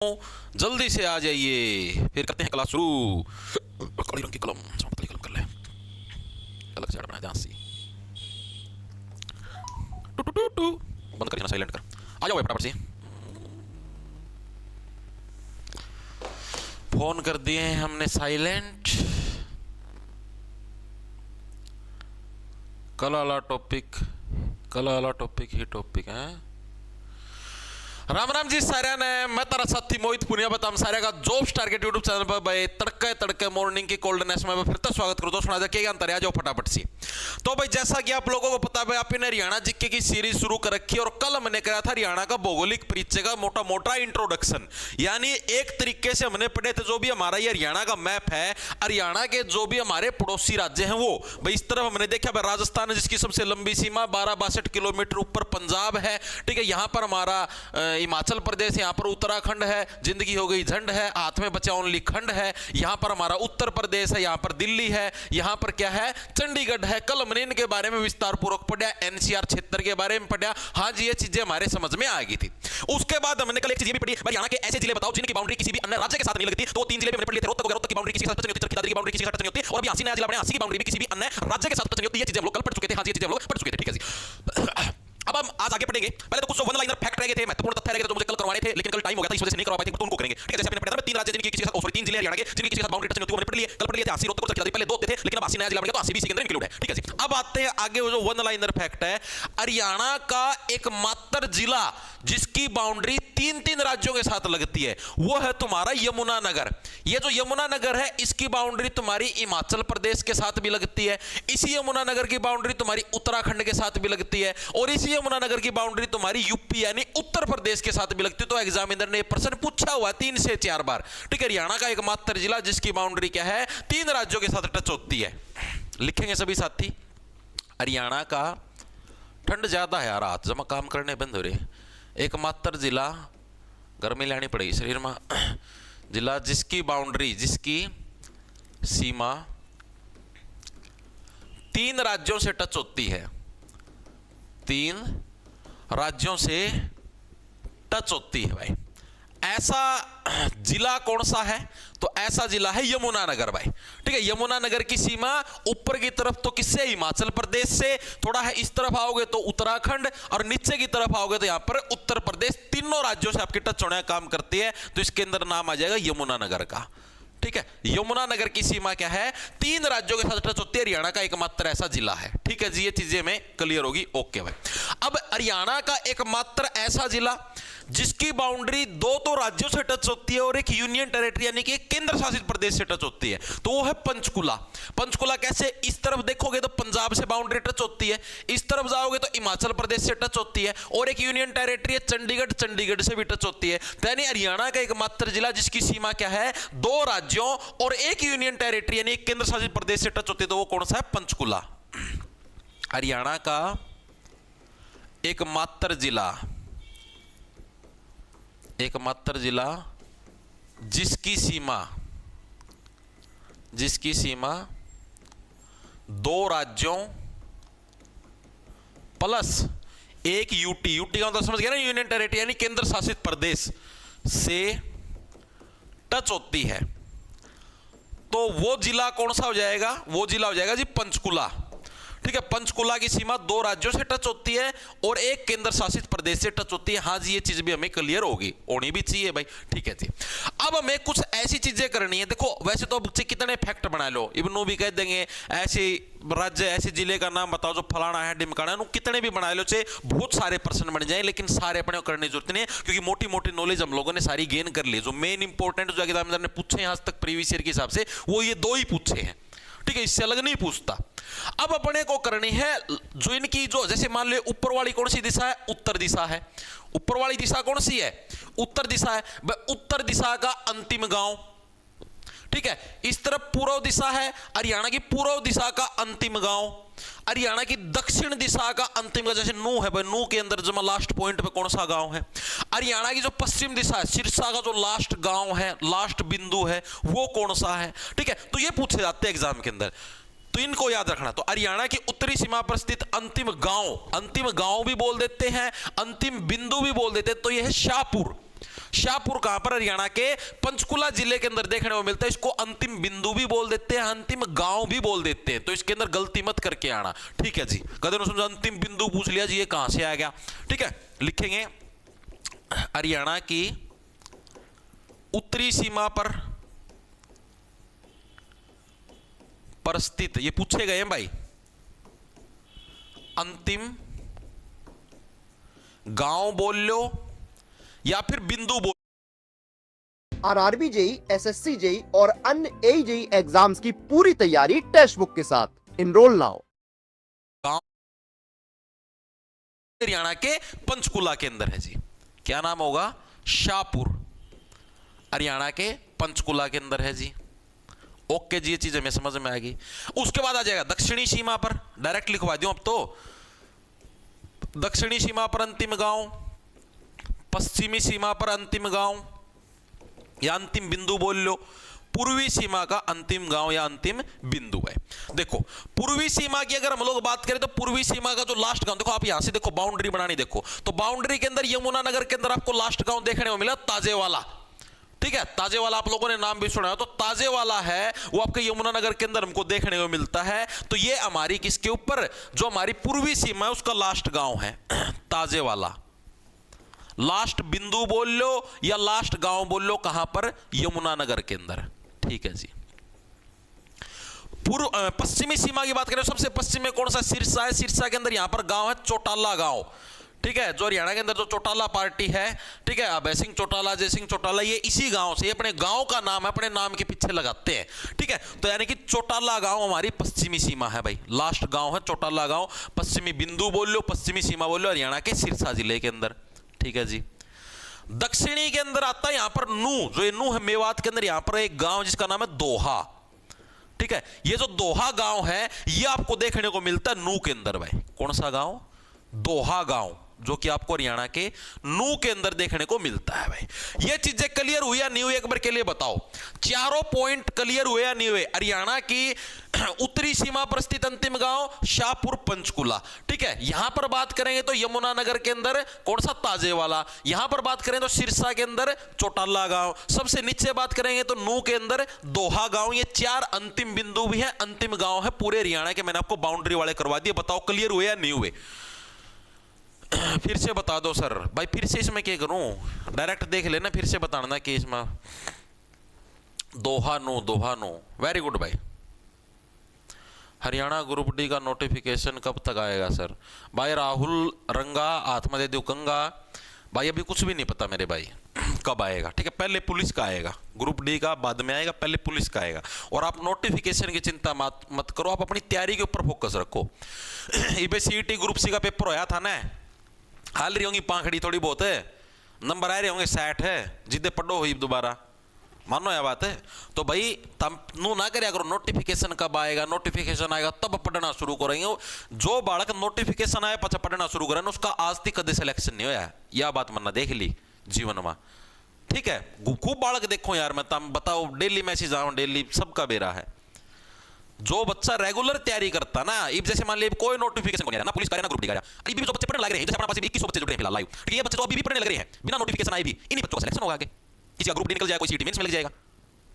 जल्दी से आ जाइए, फिर करते हैं क्लास शुरू। काली रंग की कलम, पतली कलम कर ले, अलग से बनाए ध्यान से। टू टू टू टू बंद कर, साइलेंट कर। आ जाओ फटाफट से। फोन कर दिए हैं हमने साइलेंट। कल वाला टॉपिक ही टॉपिक है। राम राम जी सारे ने, मैं तारा साथी मोहित पुनिया बताम सारे का जॉब टारगेट यूट्यूब चैनल पर भाई तड़के मॉर्निंग की कोल्ड नेस में फिर तो स्वागत करो। तो सुना जा क्या अंतर है, आ जाओ फटाफट से। तो भाई जैसा कि आप लोगों को पता है, आपने हरियाणा जीके की सीरीज शुरू कर रखी है और कल हमने करा था हरियाणा का भौगोलिक परिचय का मोटा मोटा इंट्रोडक्शन। यानी एक तरीके से हमने पढ़े थे जो भी हमारा ये हरियाणा का मैप है, हरियाणा के जो भी हमारे पड़ोसी राज्य हैं वो भाई इस तरफ हमने देखा भाई राजस्थान जिसकी सबसे लंबी सीमा 1262 किलोमीटर, ऊपर पंजाब है, ठीक है। यहां पर हमारा हिमाचल प्रदेश, यहां पर उत्तराखंड है, जिंदगी हो गई झंड है, हाथ में बचा ओनली खंड है। यहां पर हमारा उत्तर प्रदेश है, यहां पर दिल्ली है, यहां पर क्या है चंडीगढ़ है। कल हमने इनके बारे में विस्तार पूर्वक पढ़ा, एनसीआर क्षेत्र के बारे में पढ़ा। हाँ जी, ये चीजें हमारे समझ में आ गई थी। उसके बाद हमने कल एक चीज भी पढ़ी, हरियाणा के ऐसे जिले बताओ जिनकी बाउंड्री किसी भी अन्य राज्य के साथ नहीं लगती। तो तीन जिले हमने पढ़ लिए थे, रोहतक की बाउंड्री किसी के साथ नहीं होती, दादरी की बाउंड्री किसी के साथ नहीं होती, और अभी हांसी नया जिला बना, हांसी की बाउंड्री भी किसी भी अन्य राज्य के साथ नहीं होती। ये चीजें हम लोग कल पढ़ चुके थे। हाँ जी, ये चीजें हम लोग पढ़ चुके थे, ठीक है जी। अब हम आज आगे पढ़ेंगे। पहले तो कुछ वन लाइनर फैक्ट रह गए थे, महत्वपूर्ण तथ्य रह गए थे जो मुझे कल करवाने थे, लेकिन कल टाइम हो गया था, इस वजह से नहीं करवा पाए थे, तो उनको करेंगे, ठीक है। जैसे आपने पढ़ा था तीन राज्य जिनकी किसी के साथ, तीन जिले हरियाणा के जिनकी किसी के साथ बाउंड्री टच नहीं होती, वो हमने पढ़ लिए। कल पढ़ लिए थे हांसी, रोहतक, दादरी, पहले दो थे, लेकिन अब हांसी नया जिला बन गया तो हांसी भी इसी के अंदर इंक्लूड है, ठीक है जी। अब आते हैं आगे, वो जो वन लाइनर फैक्ट है, हरियाणा का एकमात्र जिला जिसकी बाउंड्री तीन तीन राज्यों के साथ लगती है वो है तुम्हारा यमुनानगर। ये जो यमुनानगर है इसकी बाउंड्री तुम्हारी हिमाचल प्रदेश के साथ भी लगती है, इसी यमुनानगर की बाउंड्री तुम्हारी उत्तराखंड के साथ भी लगती है, और इसी यमुनानगर की बाउंड्री तुम्हारी यूपी यानी उत्तर प्रदेश के साथ भी लगती है। तो एग्जामिनर ने प्रश्न पूछा हुआ 3 से 4 बार, ठीक है। हरियाणा का एकमात्र जिला जिसकी बाउंड्री क्या है, 3 राज्यों के साथ टच होती है। लिखेंगे सभी साथी। हरियाणा का, ठंड ज्यादा है यार, हाथ जमा काम करने बंद हो रहे। एकमात्र जिला, गर्मी लानी पड़ेगी शरीर में, जिला जिसकी बाउंड्री, जिसकी सीमा 3 राज्यों से टच होती है, 3 राज्यों से टच होती है भाई। ऐसा जिला कौन सा है, तो ऐसा जिला है यमुनानगर भाई, ठीक है। यमुनानगर की सीमा ऊपर की तरफ तो किससे, हिमाचल प्रदेश से, थोड़ा है इस तरफ आओगे तो उत्तराखंड, और नीचे की तरफ आओगे तो यहां पर उत्तर प्रदेश। तीनों राज्यों से आपकी टच होने का काम करती है, तो इसके अंदर नाम आ जाएगा यमुनानगर का, ठीक है। यमुनानगर की सीमा क्या है, 3 राज्यों के साथ टच होती है, हरियाणा का एकमात्र ऐसा जिला है, ठीक है जी। ये चीजें में क्लियर होगी, ओके भाई। अब हरियाणा का एकमात्र ऐसा जिला जिसकी बाउंड्री 2 तो राज्यों से टच होती है और एक यूनियन टेरिटरी यानी कि एक केंद्र शासित प्रदेश से टच होती है, तो वो है पंचकुला। पंचकुला कैसे, इस तरफ देखोगे तो पंजाब से बाउंड्री टच होती है, इस तरफ जाओगे तो हिमाचल प्रदेश से टच होती है, और एक यूनियन टेरिटरी है चंडीगढ़, चंडीगढ़ से भी टच होती है। यानी हरियाणा का एकमात्र जिला जिसकी सीमा क्या है, 2 राज्यों और एक यूनियन टेरिटरी यानी एक केंद्र शासित प्रदेश से टच होती है, तो वो कौन सा है, पंचकुला। हरियाणा का एकमात्र जिला, एकमात्र जिला जिसकी सीमा 2 राज्यों प्लस एक यूटी, यूटी का मतलब समझ गया ना, यूनियन टेरिटरी यानी केंद्र शासित प्रदेश से टच होती है, तो वो जिला कौन सा हो जाएगा, वो जिला हो जाएगा जी पंचकुला, ठीक है। पंचकुला की सीमा 2 राज्यों से टच होती है और एक केंद्र शासित प्रदेश से टच होती है। हाँ जी, ये चीज भी हमें क्लियर होगी, होनी भी चाहिए भाई, ठीक है जी। अब हमें कुछ ऐसी चीजें करनी है, देखो वैसे तो बच्चे कितने फैक्ट बना लो, इब्नू भी कह देंगे ऐसे राज्य ऐसे जिले का नाम बताओ जो फलाना है ढिमकाना है, कितने भी बना लो, चाहे बहुत सारे प्रश्न बन जाए, लेकिन सारे अपने को करने की जरूरत नहीं है, क्योंकि मोटी मोटी नॉलेज हम लोगों ने सारी गेन कर ली। जो मेन इंपॉर्टेंट जो एग्जामिनर ने पूछे आज तक प्रीवियस ईयर के हिसाब से, वो ये 2 ही पूछे हैं, ठीक है, इससे अलग नहीं पूछता। अब अपने को करनी है जो इनकी, जो जैसे मान लो ऊपर वाली कौन सी दिशा है, उत्तर दिशा है। ऊपर वाली दिशा कौन सी है, उत्तर दिशा है। उत्तर दिशा का अंतिम गांव, ठीक है। इस तरफ पूर्व दिशा है, हरियाणा की पूर्व दिशा का अंतिम गांव। हरियाणा की दक्षिण दिशा का अंतिम गांव, जैसे नू है भाई, नू के अंदर जमा लास्ट पॉइंट पे कौन सा गांव है। हरियाणा की जो पश्चिम दिशा है, सिरसा का जो लास्ट गांव है, लास्ट बिंदु है, वो कौन सा है, ठीक है। तो ये पूछे जाते हैं एग्जाम के अंदर, तो इनको याद रखना। तो हरियाणा की उत्तरी सीमा पर स्थित अंतिम गांव भी बोल देते हैं, अंतिम बिंदु भी बोल देते हैं, तो यह है शाहपुर। शाहपुर कहां पर? हरियाणा के पंचकुला जिले के अंदर देखने को मिलता है। इसको अंतिम बिंदु भी बोल देते हैं, अंतिम गांव भी बोल देते हैं, तो इसके अंदर गलती मत करके आना, ठीक है जी। कदम समझो अंतिम बिंदु पूछ लिया जी, ये कहां से आ गया, ठीक है। लिखेंगे हरियाणा की उत्तरी सीमा पर स्थित, ये पूछे गए हैं भाई, अंतिम गांव बोल लो या फिर बिंदु बोल। आरआरबी जेई, एसएससी जेई और अन्य एई जेई एग्जाम्स की पूरी तैयारी टेक्स्ट बुक के साथ। Enrol now. हरियाणा के पंचकुला के अंदर है जी। क्या नाम होगा? शाहपुर, हरियाणा के पंचकुला के अंदर है जी। ओके जी, ये चीज हमें समझ में आएगी। उसके बाद आ जाएगा दक्षिणी सीमा पर, डायरेक्ट लिखवा दूं अब तो। दक्षिणी सीमा पर अंतिम गांव, पश्चिमी सीमा पर अंतिम गांव या अंतिम बिंदु बोल लो। पूर्वी सीमा का अंतिम गांव या अंतिम बिंदु है। देखो पूर्वी सीमा की अगर हम लोग बात करें तो पूर्वी सीमा का जो लास्ट गांव, देखो आप यहां से देखो बाउंड्री बनानी, देखो तो बाउंड्री के अंदर यमुनानगर के अंदर आपको लास्ट गांव देखने को मिला ताजेवाला, ठीक है। ताजेवाला आप लोगों ने नाम भी सुना है, तो ताजेवाला है वो आपके यमुनानगर के अंदर हमको देखने को मिलता है। तो ये हमारी किसके ऊपर, जो हमारी पूर्वी सीमा है उसका लास्ट गांव है ताजेवाला। लास्ट बिंदु बोल लो या लास्ट गांव बोल लो, कहां पर? यमुनानगर के अंदर, ठीक है जी। पश्चिमी सीमा की बात करें, सबसे पश्चिम में कौन सा? सिरसा है। सिरसा के अंदर यहां पर गांव है चौटाला गांव, ठीक है। जो हरियाणा के अंदर जो चौटाला पार्टी है, ठीक है, अभय सिंह चौटाला, जय सिंह चौटाला, ये इसी गांव से, अपने गांव का नाम है, अपने नाम के पीछे लगाते हैं, ठीक है। तो यानी कि चौटाला गांव हमारी पश्चिमी सीमा है भाई, लास्ट गांव है चौटाला गांव। पश्चिमी बिंदु बोल लो, पश्चिमी सीमा बोल लो, हरियाणा के सिरसा जिले के अंदर, ठीक है जी। दक्षिणी के अंदर आता है यहां पर नू, जो ये नू है मेवात के अंदर, यहां पर एक गांव जिसका नाम है दोहा, ठीक है। ये जो दोहा गांव है ये आपको देखने को मिलता है नू के अंदर भाई। कौन सा गांव? दोहा गांव, जो कि आपको हरियाणा के नू के अंदर देखने को मिलता है भाई। ये चीजें क्लियर हुई या नहीं हुई, एक बार के लिए बताओ। चारों पॉइंट क्लियर हुए या नहीं हुए? हरियाणा की उत्तरी सीमा पर स्थित अंतिम गांव शाहपुर पंचकुला, ठीक है। यहां पर बात करेंगे तो यमुनानगर के अंदर कौन सा? ताजेवाला। यहां पर बात करें तो सिरसा के अंदर चौटाला गांव। सबसे नीचे बात करेंगे तो नू के अंदर दोहा गांव। ये चार अंतिम बिंदु भी है, अंतिम गांव है पूरे हरियाणा के। मैंने आपको बाउंड्री वाले करवा दिए, बताओ क्लियर हुए या नहीं हुए? फिर से बता दो सर भाई, फिर से इसमें क्या करूं? डायरेक्ट देख लेना, फिर से बताना कि इसमें दोहा नो। वेरी गुड भाई। हरियाणा ग्रुप डी का नोटिफिकेशन कब तक आएगा सर? भाई राहुल रंगा, आत्मदे दुकंगा, भाई अभी कुछ भी नहीं पता मेरे भाई कब आएगा, ठीक है। पहले पुलिस का आएगा, ग्रुप डी का बाद में आएगा, पहले पुलिस का आएगा। और आप नोटिफिकेशन की चिंता मत करो, आप अपनी तैयारी के ऊपर फोकस रखो। इबे सीईटी ग्रुप सी का पेपर होया था ना, हाल रही होंगी पाखड़ी थोड़ी बहुत है, नंबर आ रहे होंगे 60 है, जिद्दे पढ़ो हुई दोबारा, मानो यह बात है। तो भाई तम नू ना करे करो, नोटिफिकेशन कब आएगा, नोटिफिकेशन आएगा तब पढ़ना शुरू करेंगे। जो बालक नोटिफिकेशन आए पचा पढ़ना शुरू करें उसका आज तक कदे सिलेक्शन नहीं होया, यह बात मन्ना देख ली जीवन में, ठीक है। खूब बालक देखो यार, मैं तम बताओ डेली मैसेज आऊं, डेली सबका बेरा है। जो बच्चा रेगुलर तैयारी करता ना, इब जैसे मान लीजिए कोई नोटिफिकेशन को नहीं ना पुलिस का ना ग्रुप डी का, अभी भी जो बच्चे पढ़ने लग रहे हैं, जैसे अपने पास 2100 बच्चे जुड़ रहे हैं फिलहाल लाइव, ठीक है। ये बच्चे तो अभी भी पढ़ने लग रहे हैं बिना नोटिफिकेशन आए भी, इन्हीं बच्चों का सिलेक्शन होगा आगे। किसी का ग्रुप डी निकल जाएगा, कोई सीटी मेंस मिल जाएगा,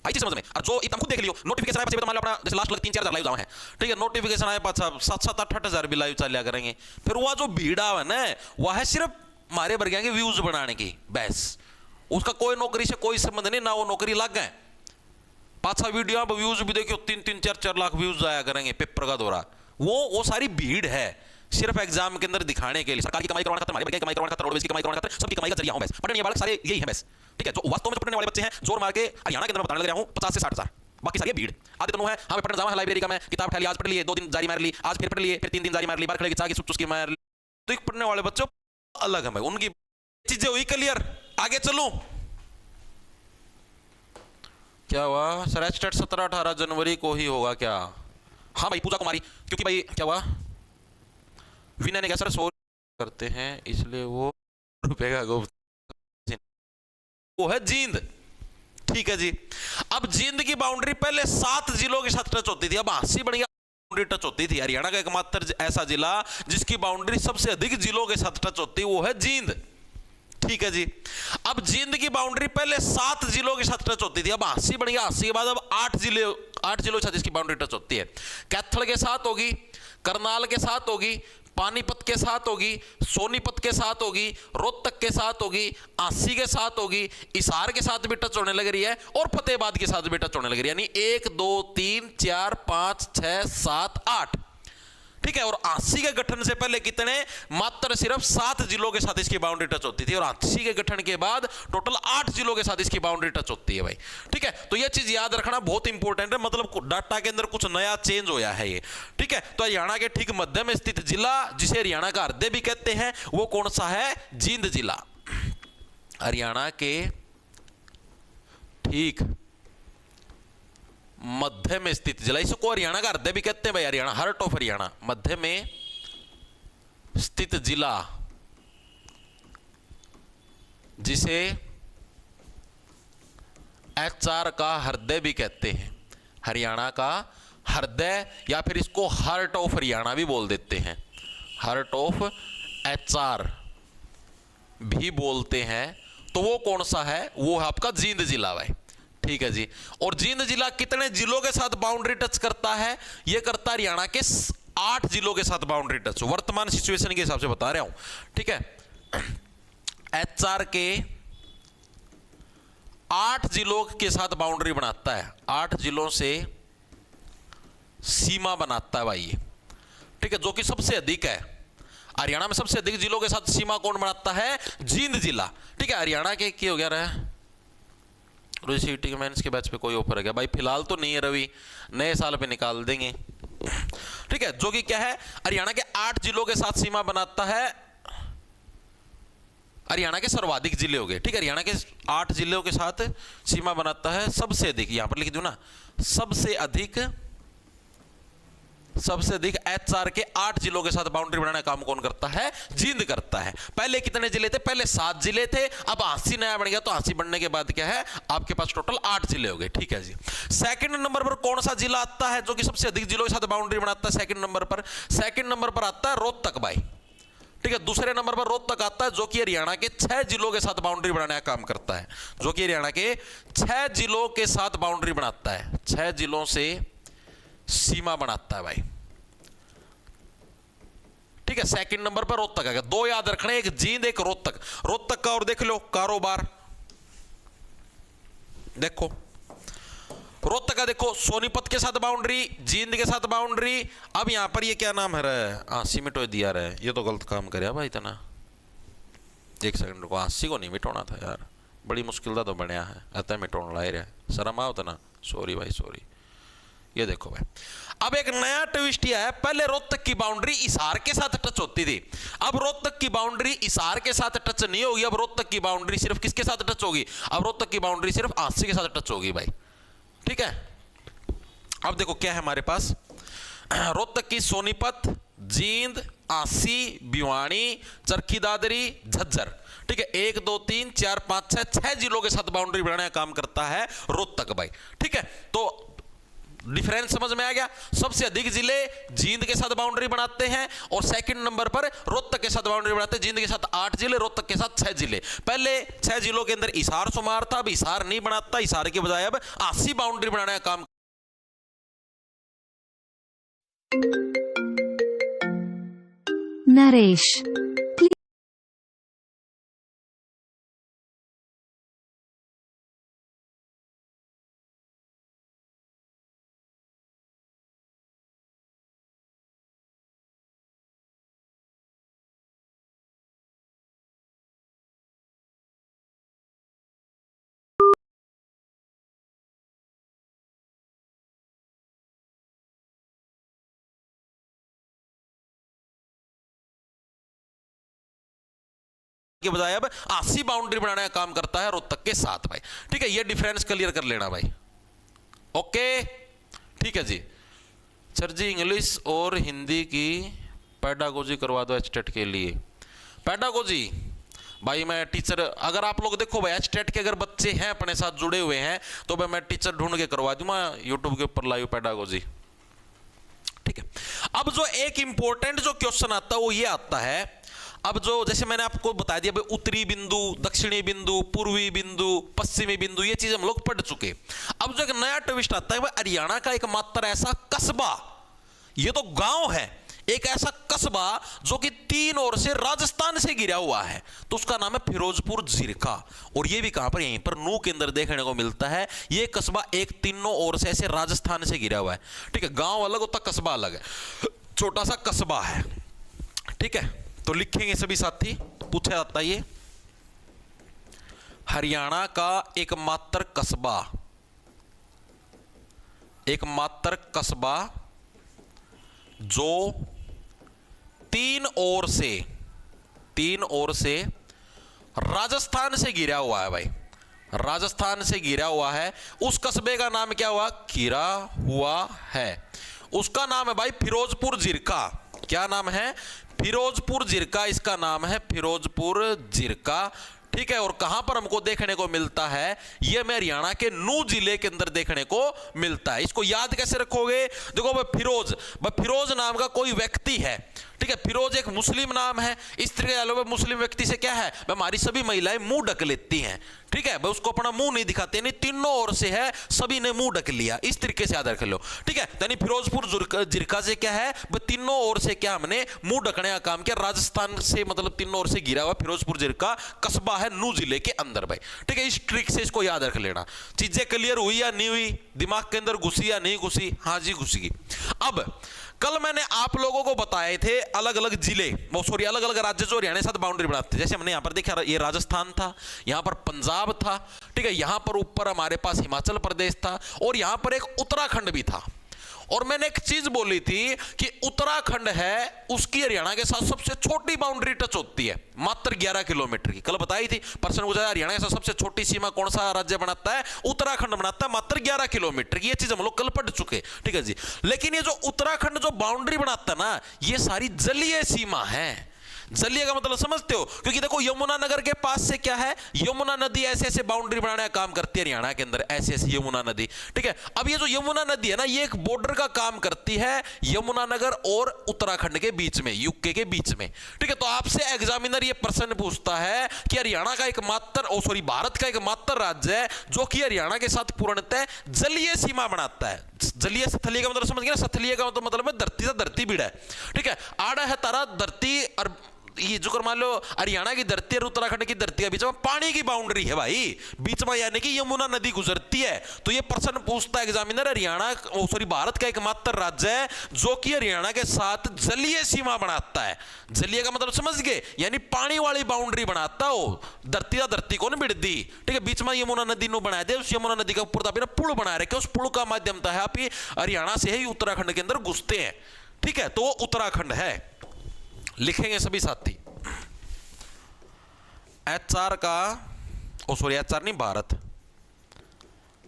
आई चीज समझ में। और जो तुम खुद देख लियो, नोटिफिकेशन आए तो मान लो अपना जैसे लास्ट 3-4 हजार लाइव जाओ है, ठीक है। नोटिफिकेशन आए पाछा 7-8 हजार भी लाइव चलिया करेंगे। फिर वह जो भीड़ है ना, वह है सिर्फ हमारे वर्ग के व्यूज बनाने की, बस। उसका कोई नौकरी से कोई संबंध नहीं, ना वो नौकरी लग गए। पाछा वीडियो आप व्यूज भी देखियो 3-4 लाख व्यूज आया करेंगे पेपर का दौरा, वो सारी भीड़ है सिर्फ एग्जाम के अंदर दिखाने के लिए। सरकार की कमाई करवाना खत्म, हमारे बच्चे की कमाई करवाना खत्म, रोडवेज की कमाई करवाना खत्म, सबकी कमाई का जरिया हूं बस। पढ़ने वाले सारे यही है बस, ठीक है। जो वास्तव में पढ़ने वाले बच्चे हैं, जोर मार के हरियाणा के अंदर बताने लग रहा हूं 50 से 60 हजार, बाकी सारी भीड़। आधे तो है हमें पढ़ने जावा है लाइब्रेरी का, मैं किताब उठा ली, आज पढ़ लिए, 2 दिन जारी मार ली, आज फिर पढ़ लिए, फिर 3 दिन जारी मार ली, बार खड़े की चाह की सुचुस की मार ली। तो एक पढ़ने वाले बच्चों अलग है भाई, उनकी चीजें हुई क्लियर। आगे चलूं, क्या हुआ सर? एचटेट 17-18 जनवरी को ही होगा क्या? हाँ भाई पूजा कुमारी, क्योंकि भाई क्या हुआ, विनय ने कहा सर 100 करते हैं इसलिए वो रुपए का वो है जींद, ठीक है जी। अब जींद की बाउंड्री पहले 7 जिलों के साथ टच होती थी, अब 80 बन गया बाउंड्री टच होती थी। हरियाणा का एकमात्र ऐसा जिला जिसकी बाउंड्री सबसे अधिक जिलों के साथ टच होती है वो है जींद, ठीक है जी। अब जींद की बाउंड्री पहले 7 जिलों के साथ टच होती थी, अब 80 बन गया, 80 के बाद अब 8 जिलों के साथ इसकी बाउंड्री टच होती है। कैथल के साथ होगी, करनाल के साथ होगी, पानीपत के साथ होगी, सोनीपत के साथ होगी, रोहतक के साथ होगी, आसी के साथ होगी, हिसार के साथ भी टच होने लग रही है और फतेहाबाद के साथ भी टच होने लग रही है। यानी 1 2 3 4 5 6 7 8, ठीक है। और 80 के गठन से पहले कितने, मात्र सिर्फ 7 जिलों के साथ इसकी बाउंड्री टच होती थी और 80 के गठन के बाद टोटल 8 जिलों के साथ इसकी बाउंड्री टच होती है भाई, ठीक है। तो यह चीज याद रखना बहुत इंपॉर्टेंट है, मतलब डाटा के अंदर कुछ नया चेंज होया है ये, ठीक है। तो हरियाणा के ठीक मध्य में स्थित जिला जिसे हरियाणा का हृदय भी कहते हैं वो कौन सा है, जींद जिला। हरियाणा के ठीक मध्य में स्थित जिला, इसको हरियाणा का हृदय भी कहते हैं भाई, हरियाणा हार्ट ऑफ हरियाणा, मध्य में स्थित जिला जिसे एचआर का हृदय भी कहते हैं, हरियाणा का हृदय या फिर इसको हार्ट ऑफ हरियाणा भी बोल देते हैं, हार्ट ऑफ एचआर भी बोलते हैं। तो वो कौन सा है, वो है आपका जींद जिला भाई, ठीक है जी। और जींद जिला कितने जिलों के साथ बाउंड्री टच करता है, ये करता है हरियाणा के 8 जिलों के साथ बाउंड्री टच, वर्तमान सिचुएशन के हिसाब से बता रहा हूं, ठीक है। एचआर के 8 जिलों के साथ बाउंड्री बनाता है, 8 जिलों से सीमा बनाता है भाई ये, ठीक है, जो कि सबसे अधिक है। हरियाणा में सबसे अधिक जिलों के साथ सीमा कौन बनाता है, जींद जिला, ठीक है। हरियाणा के हो गया रहा सीटी के मेंस के बैच पे कोई ऑफर है क्या भाई, फिलहाल तो नहीं है रवि, नए साल पे निकाल देंगे, ठीक है। जो कि क्या है, हरियाणा के 8 जिलों के साथ सीमा बनाता है, हरियाणा के सर्वाधिक जिले हो गए, ठीक है। हरियाणा के 8 जिलों के साथ सीमा बनाता है, सबसे अधिक यहां पर लिख दो ना, सबसे अधिक एचआर के 8 जिलों के साथ बाउंड्री बनाने का काम कौन करता है, जींद करता है। पहले कितने जिले थे, पहले 7 जिले थे, अब 80 नया बन गया, तो 80 बनने के बाद क्या है, आपके पास टोटल 8 जिले हो गए, ठीक है जी। सेकंड नंबर पर कौन सा जिला आता है जो कि सबसे अधिक जिलों के साथ बाउंड्री बनाता है, सेकंड नंबर पर आता है रोहतक भाई, ठीक है। दूसरे नंबर पर रोहतक आता है जो कि हरियाणा के 6 जिलों के साथ बाउंड्री बनाने का काम करता है, जो कि हरियाणा के 6 जिलों के साथ बाउंड्री बनाता है, 6 जिलों से सीमा बनाता है भाई, ठीक है। सेकंड नंबर पर रोहतक है, 2 याद रखने, एक जींद एक रोहतक। रोहतक का और देख लो कारोबार, देखो रोहतक का, देखो सोनीपत के साथ बाउंड्री, जींद के साथ बाउंड्री। अब यहां पर ये क्या नाम है, सीमिटो दिया रहा है, ये तो गलत काम करे भाई इतना, एक सेकंड को 80 को नहीं मिटाना था यार, बड़ी मुश्किल था तो बनया है, अतः मिटाना ला रहा, शर्म आओ तना, सॉरी भाई सॉरी। ये देखो भाई, अब एक नया ट्विस्ट यह है, पहले रोहतक की बाउंड्री हिसार के साथ टच होती थी, अब रोहतक की बाउंड्री हिसार के साथ टच नहीं होगी, अब रोहतक की बाउंड्री सिर्फ किसके साथ टच होगी, अब रोहतक की बाउंड्री सिर्फ 80 के साथ टच होगी भाई, ठीक है। अब देखो क्या है हमारे पास, रोहतक की सोनीपत, जींद, आसी, भिवानी, चरखी दादरी, झज्जर, ठीक है। 1 2 3 4 5 6 जिलों के साथ बाउंड्री बनाने का काम करता है रोहतक भाई, ठीक है। तो डिफरेंस समझ में आ गया, सबसे अधिक जिले जींद के साथ बाउंड्री बनाते हैं और सेकंड नंबर पर रोहतक के साथ बाउंड्री बनाते हैं, जींद के साथ 8 जिले, रोहतक के साथ 6 जिले। पहले 6 जिलों के अंदर हिसार शुमार था, अब हिसार नहीं बनाता, हिसार के बजाय अब 80 बाउंड्री बनाने का काम। नरेश के बजाय अब 80 बाउंड्री बनाने का काम करता है रोहतक के साथ भाई, ठीक है। ये डिफरेंस क्लियर कर लेना भाई, ओके, ठीक है जी। सर जी इंग्लिश और हिंदी की पेडागोजी करवा दो एचटेट के लिए। पेडागोजी भाई मैं टीचर, अगर आप लोग देखो भाई एचटेट के अगर बच्चे हैं अपने साथ जुड़े हुए हैं तो भाई मैं टीचर ढूंढ के करवा दूंगा यूट्यूब के ऊपर लाइव पेडागोजी, ठीक है। अब जो एक इंपॉर्टेंट जो क्वेश्चन आता है वो ये आता है, अब जो जैसे मैंने आपको बता दिया भाई, उत्तरी बिंदु, दक्षिणी बिंदु, पूर्वी बिंदु, पश्चिमी बिंदु, ये चीज हम लोग पढ़ चुके। अब जो एक नया ट्विस्ट आता है भाई, हरियाणा का एकमात्र ऐसा कस्बा, ये तो गांव है, एक ऐसा कस्बा जो कि तीन ओर से राजस्थान से घिरा हुआ है, तो उसका नाम है फिरोजपुर जिरका। और ये भी कहां पर, यहीं पर नू के अंदर देखने को मिलता है। ये कस्बा एक तीनों ओर से ऐसे राजस्थान से घिरा हुआ है, ठीक है। गांव अलग होता, कस्बा अलग है, छोटा सा कस्बा है, ठीक है। तो लिखेंगे सभी साथी, पूछा जाता है ये हरियाणा का एकमात्र कस्बा, एकमात्र कस्बा जो तीन ओर से राजस्थान से घिरा हुआ है भाई, राजस्थान से घिरा हुआ है। उस कस्बे का नाम क्या हुआ, घिरा हुआ है, उसका नाम है भाई फिरोजपुर जिरका। क्या नाम है, फिरोजपुर जिरका, इसका नाम है फिरोजपुर जिरका, ठीक है। और कहां पर हमको देखने को मिलता है, यह मैं हरियाणा के नू जिले के अंदर देखने को मिलता है। इसको याद कैसे रखोगे, देखो भाई फिरोज नाम का कोई व्यक्ति है, ठीक है। फिरोज एक मुस्लिम नाम है। इस तरीके से मुस्लिम व्यक्ति से क्या है, हमारी सभी महिलाएं मुंह ढक लेती हैं, ठीक है भाई, उसको अपना मुंह नहीं दिखाते, नहीं तीनों ओर से है, सभी ने मुंह ढक लिया, इस तरीके से याद रख लो, ठीक है। यानी फिरोजपुर जिरका से क्या है, तीनों ओर से क्या हमने मुंह ढकने का काम किया, राजस्थान से मतलब तीनों ओर से घिरा हुआ फिरोजपुर जिरका कस्बा है नू जिले के अंदर भाई, ठीक है। इस ट्रिक से इसको याद रख लेना। चीजें क्लियर हुई या नहीं हुई, दिमाग के अंदर घुसी या नहीं घुसी, हाँ जी घुसी। अब कल मैंने आप लोगों को बताए थे अलग अलग जिले, अलग अलग राज्य जो हरियाणा के साथ बाउंड्री बनाते हैं। जैसे हमने यहां पर देखा, ये राजस्थान था, यहां पर पंजाब था, ठीक है, यहां पर ऊपर हमारे पास हिमाचल प्रदेश था, और यहां पर एक उत्तराखंड भी था। और मैंने एक चीज बोली थी कि उत्तराखंड है, उसकी हरियाणा के साथ सबसे छोटी बाउंड्री टच होती है, मात्र 11 किलोमीटर की। कल बताई थी, प्रश्न पूछा हरियाणा के साथ सबसे छोटी सीमा कौन सा राज्य बनाता है, उत्तराखंड बनाता है, मात्र 11 किलोमीटर की। ये चीज हम लोग कल पढ़ चुके, ठीक है जी। लेकिन ये जो उत्तराखंड जो बाउंड्री बनाता है ना, ये सारी जलीय सीमा है। जलीय का मतलब समझते हो, क्योंकि देखो यमुनानगर के पास से क्या है, यमुना नदी ऐसे ऐसे बाउंड्री बनाने का काम करती है हरियाणा के अंदर, ऐसे ऐसे यमुना नदी, ठीक है। अब ये जो यमुना नदी है ना, ये एक बॉर्डर का काम करती है यमुनानगर और उत्तराखंड के बीच में, यूके के बीच में, ठीक है। तो आपसे एग्जामिनर ये प्रश्न पूछता है कि हरियाणा का एकमात्र भारत का एकमात्र राज्य है जो कि हरियाणा के साथ पूर्णतः जलीय सीमा बनाता है। जलीय स्थलीय का मतलब समझ गए ना, स्थलीय का मतलब है धरती से धरती भिड़ा है, ठीक है। आड़ा है तारा धरती, और ये जो कर मान लो हरियाणा की धरती और उत्तराखंड की धरती के बीच में पानी की बाउंड्री है भाई, बीच में यानी कि यमुना नदी गुजरती है। तो ये प्रश्न पूछता है एग्जामिनर, भारत का एकमात्र राज्य है जो कि हरियाणा के साथ जलीय सीमा बनाता है। जलीय का मतलब समझ गए, यानी पानी वाली बाउंड्री बनाता हो, धरती का धरती को बिड़ दी, ठीक है। बीच में यमुना नदी नो बनाया दे, उस यमुना नदी का ऊपर पुल बना रखे, उस पुल का माध्यमता है आप हरियाणा से ही उत्तराखंड के अंदर घुसते हैं, ठीक है। तो उत्तराखंड है, लिखेंगे सभी साथी। HR का HR नहीं,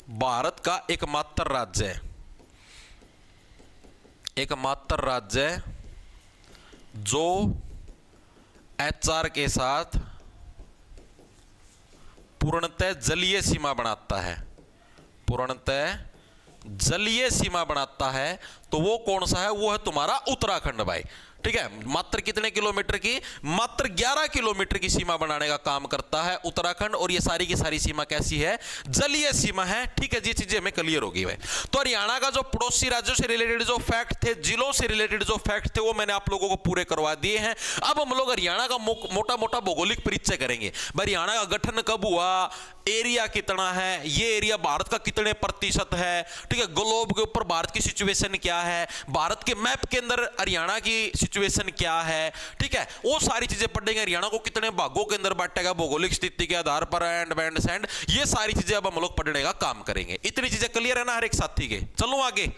भारत का एकमात्र राज्य है, एकमात्र राज्य जो HR के साथ पूर्णतः जलीय सीमा बनाता है, पूर्णतः जलीय सीमा बनाता है, तो वो कौन सा है, वो है तुम्हारा उत्तराखंड भाई, ठीक है। मात्र कितने किलोमीटर की, मात्र 11 किलोमीटर की सीमा बनाने का काम करता है उत्तराखंड, और ये सारी की सारी सीमा कैसी है, जलीय सीमा है, ठीक है जी। चीजें हमें क्लियर होगी भाई। तो हरियाणा का जो पड़ोसी राज्यों से रिलेटेड जो फैक्ट थे, जिलों से रिलेटेड जो फैक्ट थे, वो मैंने आप लोगों को पूरे करवा दिए हैं। अब हम लोग हरियाणा का मोटा मोटा भौगोलिक परिचय करेंगे। हरियाणा का गठन कब हुआ, एरिया कितना है, ये एरिया भारत का कितने प्रतिशत है, ठीक है। ग्लोब के ऊपर भारत की सिचुएशन क्या है, भारत के मैप के अंदर हरियाणा की सिचुएशन क्या है, ठीक है। वो सारी चीजें पढ़ेंगे। हरियाणा को कितने भागों के अंदर बांटेगा भौगोलिक स्थिति के आधार पर, एंड ये सारी चीजें अब हम लोग पढ़ने का काम करेंगे। इतनी चीजें क्लियर है ना हर एक साथी के। चलो आगे।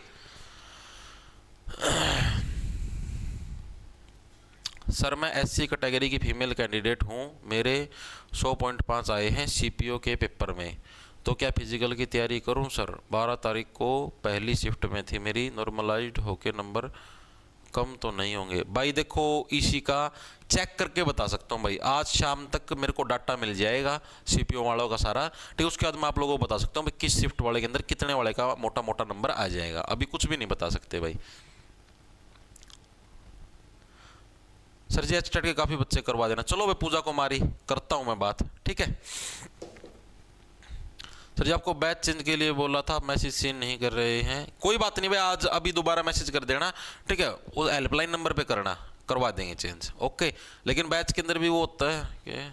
सर मैं SC कैटेगरी की फीमेल कैंडिडेट हूं, मेरे 100.5 आए हैं CPO के पेपर में, तो क्या फिजिकल की तैयारी करूं सर? 12 तारीख को पहली शिफ्ट में थी मेरी, नॉर्मलाइज्ड होके नंबर कम तो नहीं होंगे? भाई देखो इसी का चेक करके बता सकता हूँ भाई, आज शाम तक मेरे को डाटा मिल जाएगा CPO वालों का सारा, ठीक। उसके बाद मैं आप लोगों को बता सकता हूँ भाई किस शिफ्ट वाले के अंदर कितने वाले का मोटा मोटा नंबर आ जाएगा। अभी कुछ भी नहीं बता सकते भाई। सर जी एचटेट के काफी बच्चे करवा देना। चलो भाई पूजा कुमारी करता हूं मैं बात, ठीक है। सर जी आपको बैच चेंज के लिए बोला था, मैसेज सीन नहीं कर रहे हैं। कोई बात नहीं भाई, आज अभी दोबारा मैसेज कर देना, ठीक है। वो हेल्पलाइन नंबर पे करना, करवा देंगे चेंज, ओके। लेकिन बैच के अंदर भी वो होता है कि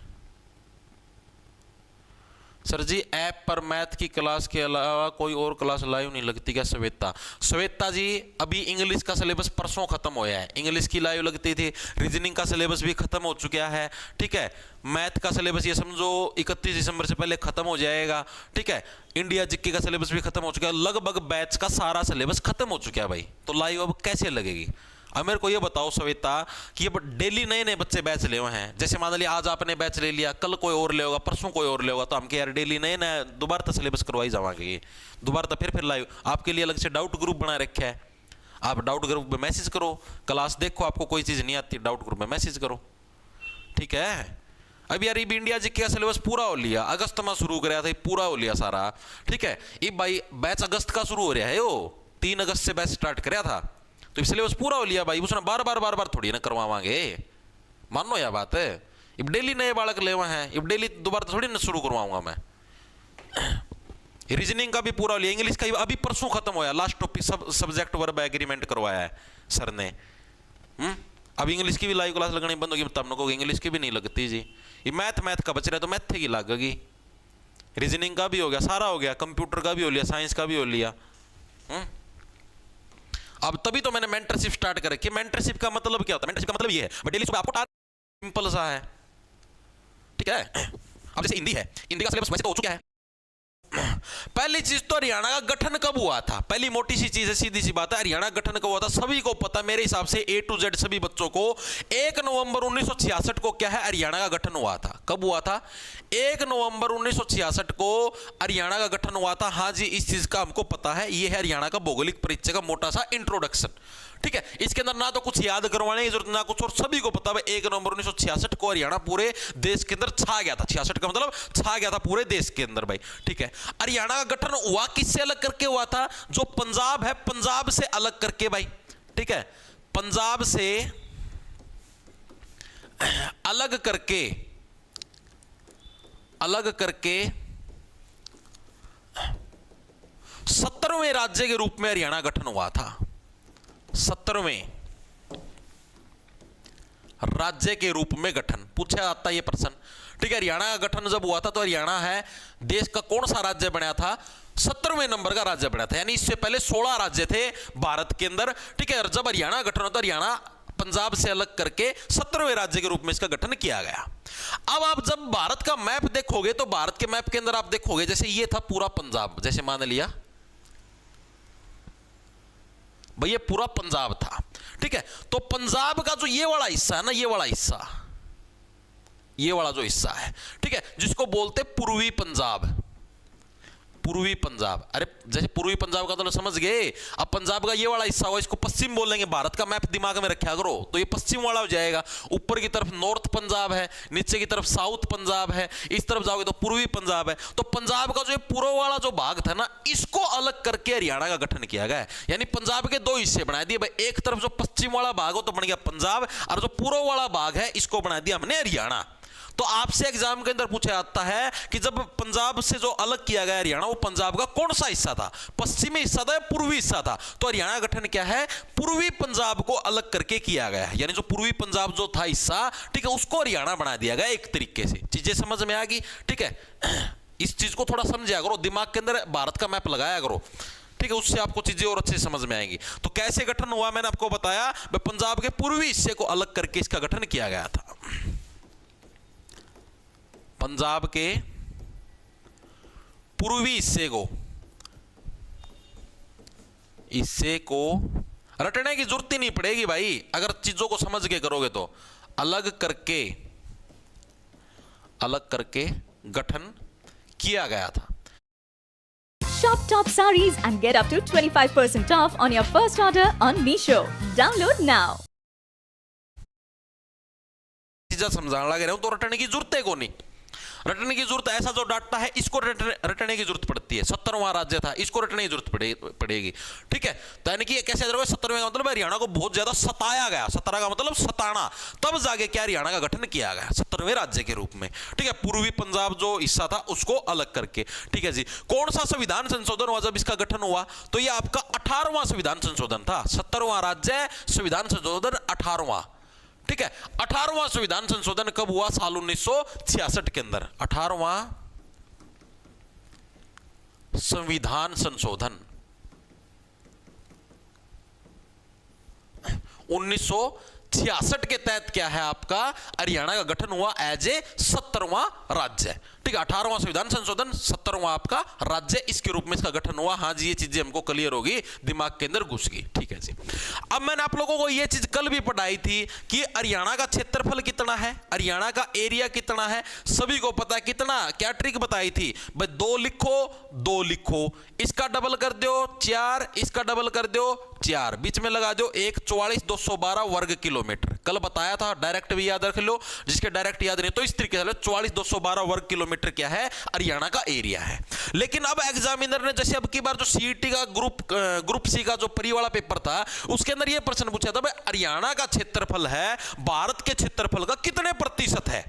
सर जी ऐप पर मैथ की क्लास के अलावा कोई और क्लास लाइव नहीं लगती क्या? श्वेता जी अभी इंग्लिश का सिलेबस परसों खत्म होया है, इंग्लिश की लाइव लगती थी, रीजनिंग का सिलेबस भी खत्म हो चुका है, ठीक है। मैथ का सिलेबस ये समझो 31 दिसंबर से पहले खत्म हो जाएगा, ठीक है। इंडिया जीके का सिलेबस भी खत्म हो चुका है, लगभग बैच का सारा सिलेबस खत्म हो चुका है भाई, तो लाइव अब कैसे लगेगी? अब मेरे को ये बताओ श्वेता कि ये डेली नए नए बच्चे बैच ले हुए हैं, जैसे मान लिया आज आपने बैच ले लिया, कल कोई और ले होगा, परसों कोई और ले होगा, तो हम यार डेली नए नए दोबारा तो सिलेबस करवाई जावांगे, ये दोबारा तो फिर लाइव आपके लिए अलग से डाउट ग्रुप बना रखा है। आप डाउट ग्रुप में मैसेज करो, क्लास देखो, आपको कोई चीज़ नहीं आती डाउट ग्रुप में मैसेज करो, ठीक है। अब यार इंडिया जी का सिलेबस पूरा हो लिया, अगस्त में शुरू कराया था, पूरा हो लिया सारा, ठीक है। ये भाई बैच अगस्त का शुरू हो रहा है, वो 3 अगस्त से बैच स्टार्ट कराया था, तो सिलेबस पूरा हो लिया भाई, उसने बार बार थोड़ी ना करवावांगे, मानो यह बात है। अब डेली नए बालक लेवा हैं, अब डेली दोबारा थोड़ी ना शुरू करवाऊंगा मैं। रीजनिंग का भी पूरा हो लिया, इंग्लिश का अभी परसों खत्म होया, last topic subject verb agreement करवाया है सर ने। अब इंग्लिश की भी लाइव क्लास लगनी बंद होगी, तब को इंग्लिश की भी नहीं लगती जी। ये मैथ का बच रहा है तो मैथ की लगेगी, रीजनिंग का भी हो गया, सारा हो गया, कंप्यूटर का भी हो लिया, साइंस का भी हो लिया। अब तभी तो मैंने मेंटरशिप स्टार्ट कर रखी है। मेंटरशिप का मतलब क्या होता है? मेंटरशिप का मतलब ये है बट डेली सुबह आपको सिंपल सा है, ठीक है। अब जैसे हिंदी है, हिंदी का सिलेबस वैसे तो हो चुका है। पहली चीज तो हरियाणा का गठन कब हुआ था, पहली मोटी सी चीज है, सीधी सी बात है, हरियाणा गठन कब हुआ था सभी को पता, मेरे हिसाब से A to Z सभी बच्चों को। 1 नवंबर 1966 को क्या है, हरियाणा का गठन हुआ था। कब हुआ था? 1 नवंबर 1966 को हरियाणा का गठन हुआ था। हाँ जी, इस चीज का हमको पता है, ये है हरियाणा का भौगोलिक परिचय का मोटा सा इंट्रोडक्शन, ठीक है। इसके अंदर ना तो कुछ याद करवाने की जरूरत ना कुछ, और सभी को पता है 1 नवंबर 1966 को हरियाणा पूरे देश के अंदर छा गया था। 66 का मतलब छा गया था पूरे देश के अंदर भाई, ठीक है। हरियाणा का गठन हुआ किससे अलग करके हुआ था? जो पंजाब है, पंजाब से अलग करके भाई, ठीक है। पंजाब से अलग करके 17वें राज्य के रूप में हरियाणा गठन हुआ था। 17वें राज्य के रूप में गठन पूछा जाता है ये प्रश्न, ठीक है। हरियाणा का गठन जब हुआ था तो हरियाणा है देश का कौन सा राज्य बना था? 17वें नंबर का राज्य बना था, यानी इससे पहले 16 राज्य थे भारत के अंदर, ठीक है। और जब हरियाणा गठन होता, हरियाणा पंजाब से अलग करके 17वें राज्य के रूप में इसका गठन किया गया। अब आप जब भारत का मैप देखोगे तो भारत के मैप के अंदर आप देखोगे जैसे ये था पूरा पंजाब, जैसे मान लिया भाई ये पूरा पंजाब था, ठीक है। तो पंजाब का जो ये वाला हिस्सा है ना, ये वाला हिस्सा, ये वाला जो हिस्सा है, ठीक है, जिसको बोलते पूर्वी पंजाब, पूर्वी पंजाब। अरे जैसे पूर्वी पंजाब का तो समझ गए, अब पंजाब का ये वाला हिस्सा हुआ, इसको पश्चिम बोलेंगे। भारत का मैप दिमाग में रखा करो तो ये पश्चिम वाला हो जाएगा। ऊपर की तरफ नॉर्थ पंजाब है, नीचे की तरफ साउथ पंजाब है, इस तरफ जाओगे तो पूर्वी पंजाब है। तो पंजाब का जो पूर्व वाला जो भाग था ना, इसको अलग करके हरियाणा का गठन किया गया है। यानी पंजाब के 2 हिस्से बना दिए भाई, एक तरफ जो पश्चिम वाला भाग हो तो बन गया पंजाब, और जो पूर्व वाला भाग है इसको बना दिया हमने हरियाणा। तो आपसे एग्जाम के अंदर पूछा जाता है कि जब पंजाब से जो अलग किया गया हरियाणा, वो पंजाब का कौन सा हिस्सा था? पश्चिमी हिस्सा था या पूर्वी हिस्सा था? तो हरियाणा का गठन क्या है? पूर्वी पंजाब को अलग करके किया गया है, यानी जो पूर्वी पंजाब जो था हिस्सा, ठीक है, उसको हरियाणा बना दिया गया एक तरीके से। चीजें समझ में आ गई, ठीक है। इस चीज को थोड़ा समझा करो, दिमाग के अंदर भारत का मैप लगाया करो, ठीक है, उससे आपको चीजें और अच्छे समझ में आएंगी। तो कैसे गठन हुआ मैंने आपको बताया, पंजाब के पूर्वी हिस्से को अलग करके इसका गठन किया गया था। पंजाब के पूर्वी हिस्से को रटने की जरूरत ही नहीं पड़ेगी भाई, अगर चीजों को समझ के करोगे तो। अलग करके गठन किया गया था। Shop top sarees and get up to 25% off on your first order on Meesho. Download now. चीज़ समझाने लगे रहे तो रटने की जरूरत है को नहीं। रटने की जरूरत, ऐसा जो डाटा है इसको रटने की जरूरत पड़ती है। 17वां राज्य था, इसको रटने की जरूरत पड़ेगी। ठीक है, तो यानी कि ये कैसे 17वें का मतलब हरियाणा को बहुत ज्यादा सताया गया, 17 का मतलब सताना, तब जाके क्या हरियाणा का गठन किया गया 17वें राज्य के रूप में। ठीक है, पूर्वी पंजाब जो हिस्सा था उसको अलग करके। ठीक है जी, कौन सा संविधान संशोधन हुआ जब इसका गठन हुआ? तो ये आपका 18वां संविधान संशोधन था। 17वां राज्य, संविधान संशोधन 18वां। ठीक है, 18वां संविधान संशोधन कब हुआ? साल 1966 के अंदर 18वां संविधान संशोधन 1966 के तहत क्या है आपका हरियाणा का गठन हुआ एज ए 17वां राज्य। ठीक है, 18वां संविधान संशोधन, 17वां आपका राज्य, इसके रूप में इसका गठन हुआ। हाँ जी, ये चीजें हमको क्लियर होगी, दिमाग के अंदर घुस गई। ठीक है जी, अब मैंने आप लोगों को ये चीज कल भी पढ़ाई थी कि हरियाणा का क्षेत्रफल कितना है, हरियाणा का एरिया कितना है, सभी को पता है कितना। क्या ट्रिक बताई थी भाई? 2 लिखो, 2 लिखो, इसका डबल कर दो 4, इसका डबल कर दो 4, बीच में लगा दो 1, 44,212 वर्ग किलोमीटर। कल बताया था, डायरेक्ट भी याद रख लो, जिसके डायरेक्ट याद नहीं तो इस तरीके से 44,212 वर्ग किलोमीटर क्या है हरियाणा का एरिया है। लेकिन अब एग्जामिनर ने जैसे अब की बार जो सीईटी का ग्रुप सी का जो प्री वाला पेपर था उसके अंदर यह प्रश्न पूछा था भाई हरियाणा का क्षेत्रफल है भारत के क्षेत्रफल का कितने प्रतिशत है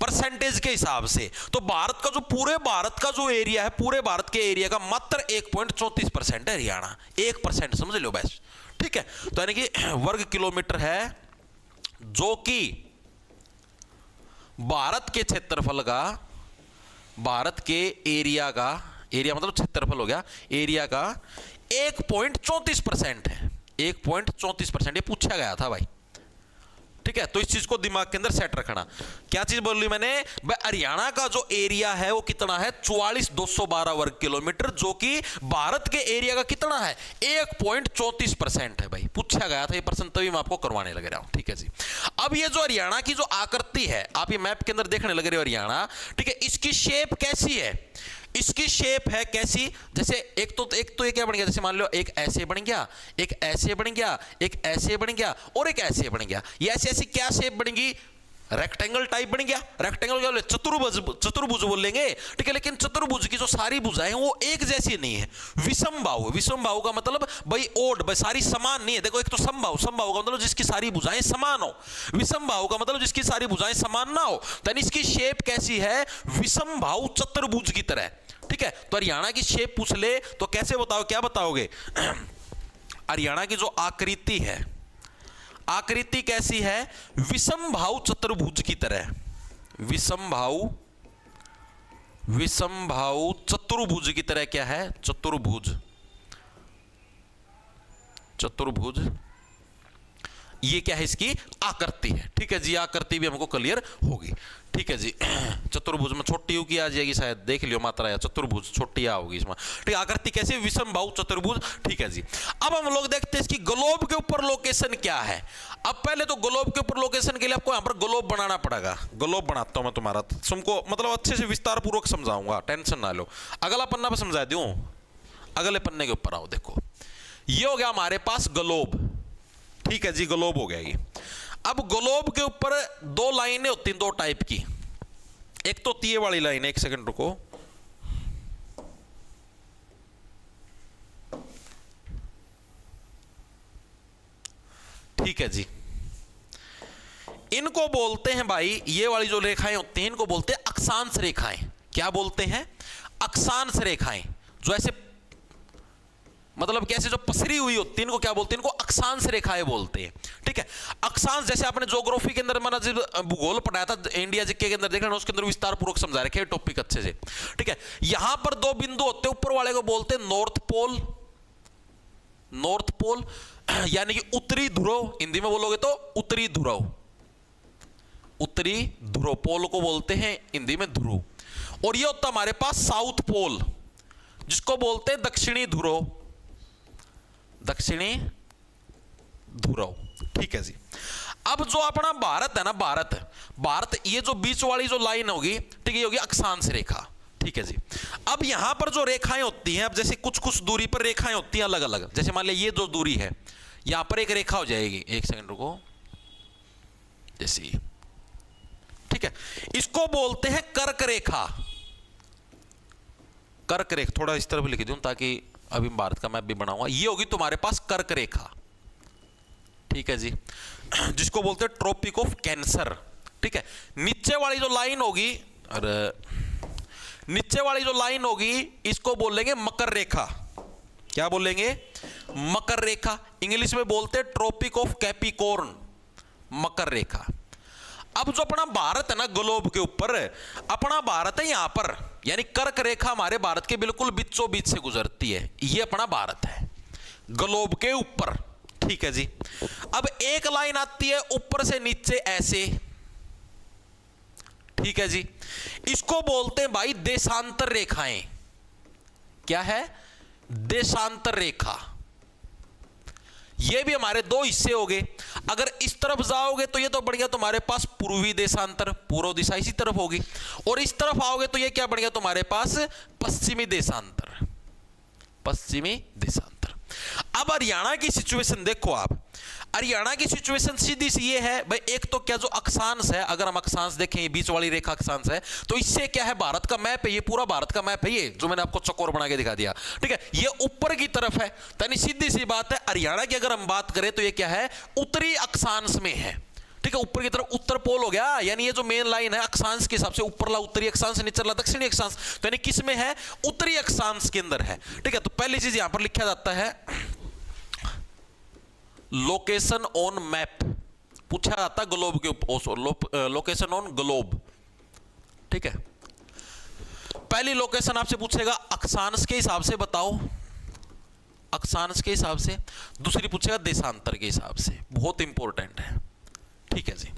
परसेंटेज के हिसाब से? तो भारत का जो पूरे भारत का जो एरिया है, पूरे भारत के एरिया का मात्र 1.34% है हरियाणा, 1% समझ लो बस। ठीक है, तो यानी कि वर्ग किलोमीटर है जो कि भारत के क्षेत्रफल का, भारत के एरिया का, एरिया मतलब क्षेत्रफल हो गया, एरिया का 1.34% है। 1.34% ये पूछा गया था भाई। ठीक है, तो इस चीज को दिमाग के अंदर सेट रखना। क्या चीज बोल ली मैंने? हरियाणा का जो एरिया है वो कितना है? 44,212 वर्ग किलोमीटर, जो कि भारत के एरिया का कितना है? 1.34% है भाई। पूछा गया था ये प्रश्न, तभी मैं आपको करवाने लग रहा हूं। ठीक है जी, अब ये जो हरियाणा की जो आकृति है, आप ये मैप के अंदर देखने लग रहे हो हरियाणा। ठीक है, इसकी शेप कैसी है? इसकी शेप है कैसी? जैसे एक तो ये क्या बन गया, जैसे मान लो एक ऐसे बन गया, एक ऐसे बन गया, एक ऐसे बन गया और एक ऐसे बन गया। ये ऐसी ऐसी क्या शेप बनेगी? रेक्टेंगल टाइप बन गया। रेक्टेंगल क्या बोले? चतुर्भुज बोल लेंगे। ठीक है, लेकिन चतुर्भुज की जो सारी भुजाएं वो एक जैसी नहीं है, विषम बाहु। विषम बाहु का मतलब भाई ओड, भाई सारी समान नहीं है। देखो, एक तो समबाहु, समबाहु का मतलब जिसकी सारी भुजाएं समान हो, विषम बाहु का मतलब जिसकी सारी भुजाएं समान ना हो। तो इसकी शेप कैसी है? विषम बाहु चतुर्भुज की तरह। ठीक है, तो हरियाणा की शेप पूछ ले तो कैसे बताओ, क्या बताओगे? हरियाणा की जो आकृति है, आकृति कैसी है? विषम बाहु चतुर्भुज की तरह। विषम बाहु चतुर्भुज की तरह क्या है? चतुर्भुज, चतुर्भुज ये क्या है? इसकी आकृति है। ठीक है जी, आकृति भी हमको क्लियर होगी। ठीक है जी, चतुर्भुज में छोटी यू की आ जाएगी शायद, देख लियो मात्रा, या चतुर्भुज छोटी आ होगी इसमें। ठीक है, आकृति कैसे? विषम बाहु चतुर्भुज। ठीक है जी, अब हम लोग देखते हैं इसकी ग्लोब के ऊपर लोकेशन क्या है। अब पहले तो ग्लोब के ऊपर लोकेशन के लिए आपको यहां पर ग्लोब बनाना पड़ेगा। ग्लोब बनाता हूं मैं तुम्हारा, तुमको मतलब अच्छे से विस्तार पूर्वक समझाऊंगा, टेंशन ना लो। अगला पन्ना पर समझा दूं, अगले पन्ने के ऊपर आओ। देखो, ये हो गया हमारे पास ग्लोब। ठीक है जी, ग्लोब हो गया ये। अब ग्लोब के ऊपर 2 लाइनें होती हैं, 2 टाइप की। एक तो तीये वाली लाइन है, एक सेकंड रुको। ठीक है जी, इनको बोलते हैं भाई, ये वाली जो रेखाएं होती हैं इनको बोलते हैं अक्षांश रेखाएं। क्या बोलते हैं? अक्षांश रेखाएं। जो ऐसे मतलब कैसे जो पसरी हुई होती है इनको क्या बोलते हैं? इनको अक्षांश रेखाएं बोलते हैं। ठीक है, अक्षांश जैसे आपने ज्योग्राफी के अंदर मैंने जब भूगोल पढ़ाया था, इंडिया जीके के अंदर देख लेना, उसके अंदर विस्तार पूर्वक समझा रखे टॉपिक अच्छे से। ठीक है, यहां पर 2 बिंदु होते हैं, ऊपर वाले को बोलते हैं नॉर्थ पोल, नॉर्थ पोल यानी कि उत्तरी ध्रुव, हिंदी में बोलोगे तो उत्तरी ध्रुव, उत्तरी ध्रुव। पोल को बोलते हैं हिंदी में ध्रुव। और ये होता हमारे पास साउथ पोल, जिसको बोलते हैं दक्षिणी ध्रुव, दक्षिणी ध्रुव। ठीक है जी, अब जो अपना भारत है ना, भारत ये जो बीच वाली जो लाइन होगी, ठीक है, ये होगी अक्षांश रेखा। ठीक है जी, अब यहां पर जो रेखाएं होती हैं, अब जैसे कुछ दूरी पर रेखाएं होती हैं अलग अलग। जैसे मान लिया ये जो दूरी है, यहां पर एक रेखा हो जाएगी, एक सेकंड रुको, जैसे ठीक ठीक है, इसको बोलते हैं कर्क रेखा। कर्क रेखा थोड़ा इस तरफ लिख दूं ताकि अभी भारत का मैप भी बनाऊंगा। ये होगी तुम्हारे पास कर्क रेखा, ठीक है जी, जिसको बोलते हैं ट्रॉपिक ऑफ कैंसर। ठीक है, नीचे वाली जो लाइन होगी, अरे नीचे वाली जो लाइन होगी इसको बोलेंगे मकर रेखा। क्या बोलेंगे? मकर रेखा। इंग्लिश में बोलते हैं ट्रॉपिक ऑफ कैप्रिकॉर्न, मकर रेखा। अब जो अपना भारत है ना ग्लोब के ऊपर, अपना भारत है यहां पर, यानी कर्क रेखा हमारे भारत के बिल्कुल बीचों बीच से गुजरती है। ये अपना भारत है ग्लोब के ऊपर, ठीक है जी। अब एक लाइन आती है ऊपर से नीचे ऐसे, ठीक है जी, इसको बोलते हैं भाई देशांतर रेखाएं। क्या है? देशांतर रेखा। ये भी हमारे दो हिस्से हो गए। अगर इस तरफ जाओगे तो ये तो बढ़ गया तुम्हारे पास पूर्वी देशांतर, पूर्व दिशा इसी तरफ होगी, और इस तरफ आओगे तो ये क्या बढ़ गया तुम्हारे पास? पश्चिमी देशांतर, पश्चिमी देशांतर। अब हरियाणा की सिचुएशन देखो आप। हरियाणा की सिचुएशन सीधी सी ये है भाई, एक तो क्या जो अक्षांश है, अगर हम अक्षांश देखें, ये बीच वाली रेखा अक्षांश है, तो इससे क्या है? भारत का मैप है, ये पूरा भारत का मैप है, ये जो मैंने आपको चौकोर बना के दिखा दिया, ठीक है। ये ऊपर की तरफ है, यानी सीधी सी बात है, हरियाणा की अगर हम बात करें तो ये क्या है? उत्तरी अक्षांश में है, ठीक है। ऊपर की तरफ उत्तर पोल हो गया, यानी ये जो मेन लाइन है अक्षांश के हिसाब से, ऊपरला उत्तरी अक्षांश, निचला दक्षिणी अक्षांश, तो यानी किस में है? उत्तरी अक्षांश के अंदर है, ठीक है। तो पहली चीज यहां पर लिखा जाता है लोकेशन ऑन मैप, पूछा जाता ग्लोब के ऊपर, लोकेशन ऑन ग्लोब, ठीक है। पहली लोकेशन आपसे पूछेगा अक्षांश के हिसाब से बताओ, अक्षांश के हिसाब से। दूसरी पूछेगा देशांतर के हिसाब से, बहुत इंपॉर्टेंट है, ठीक है जी।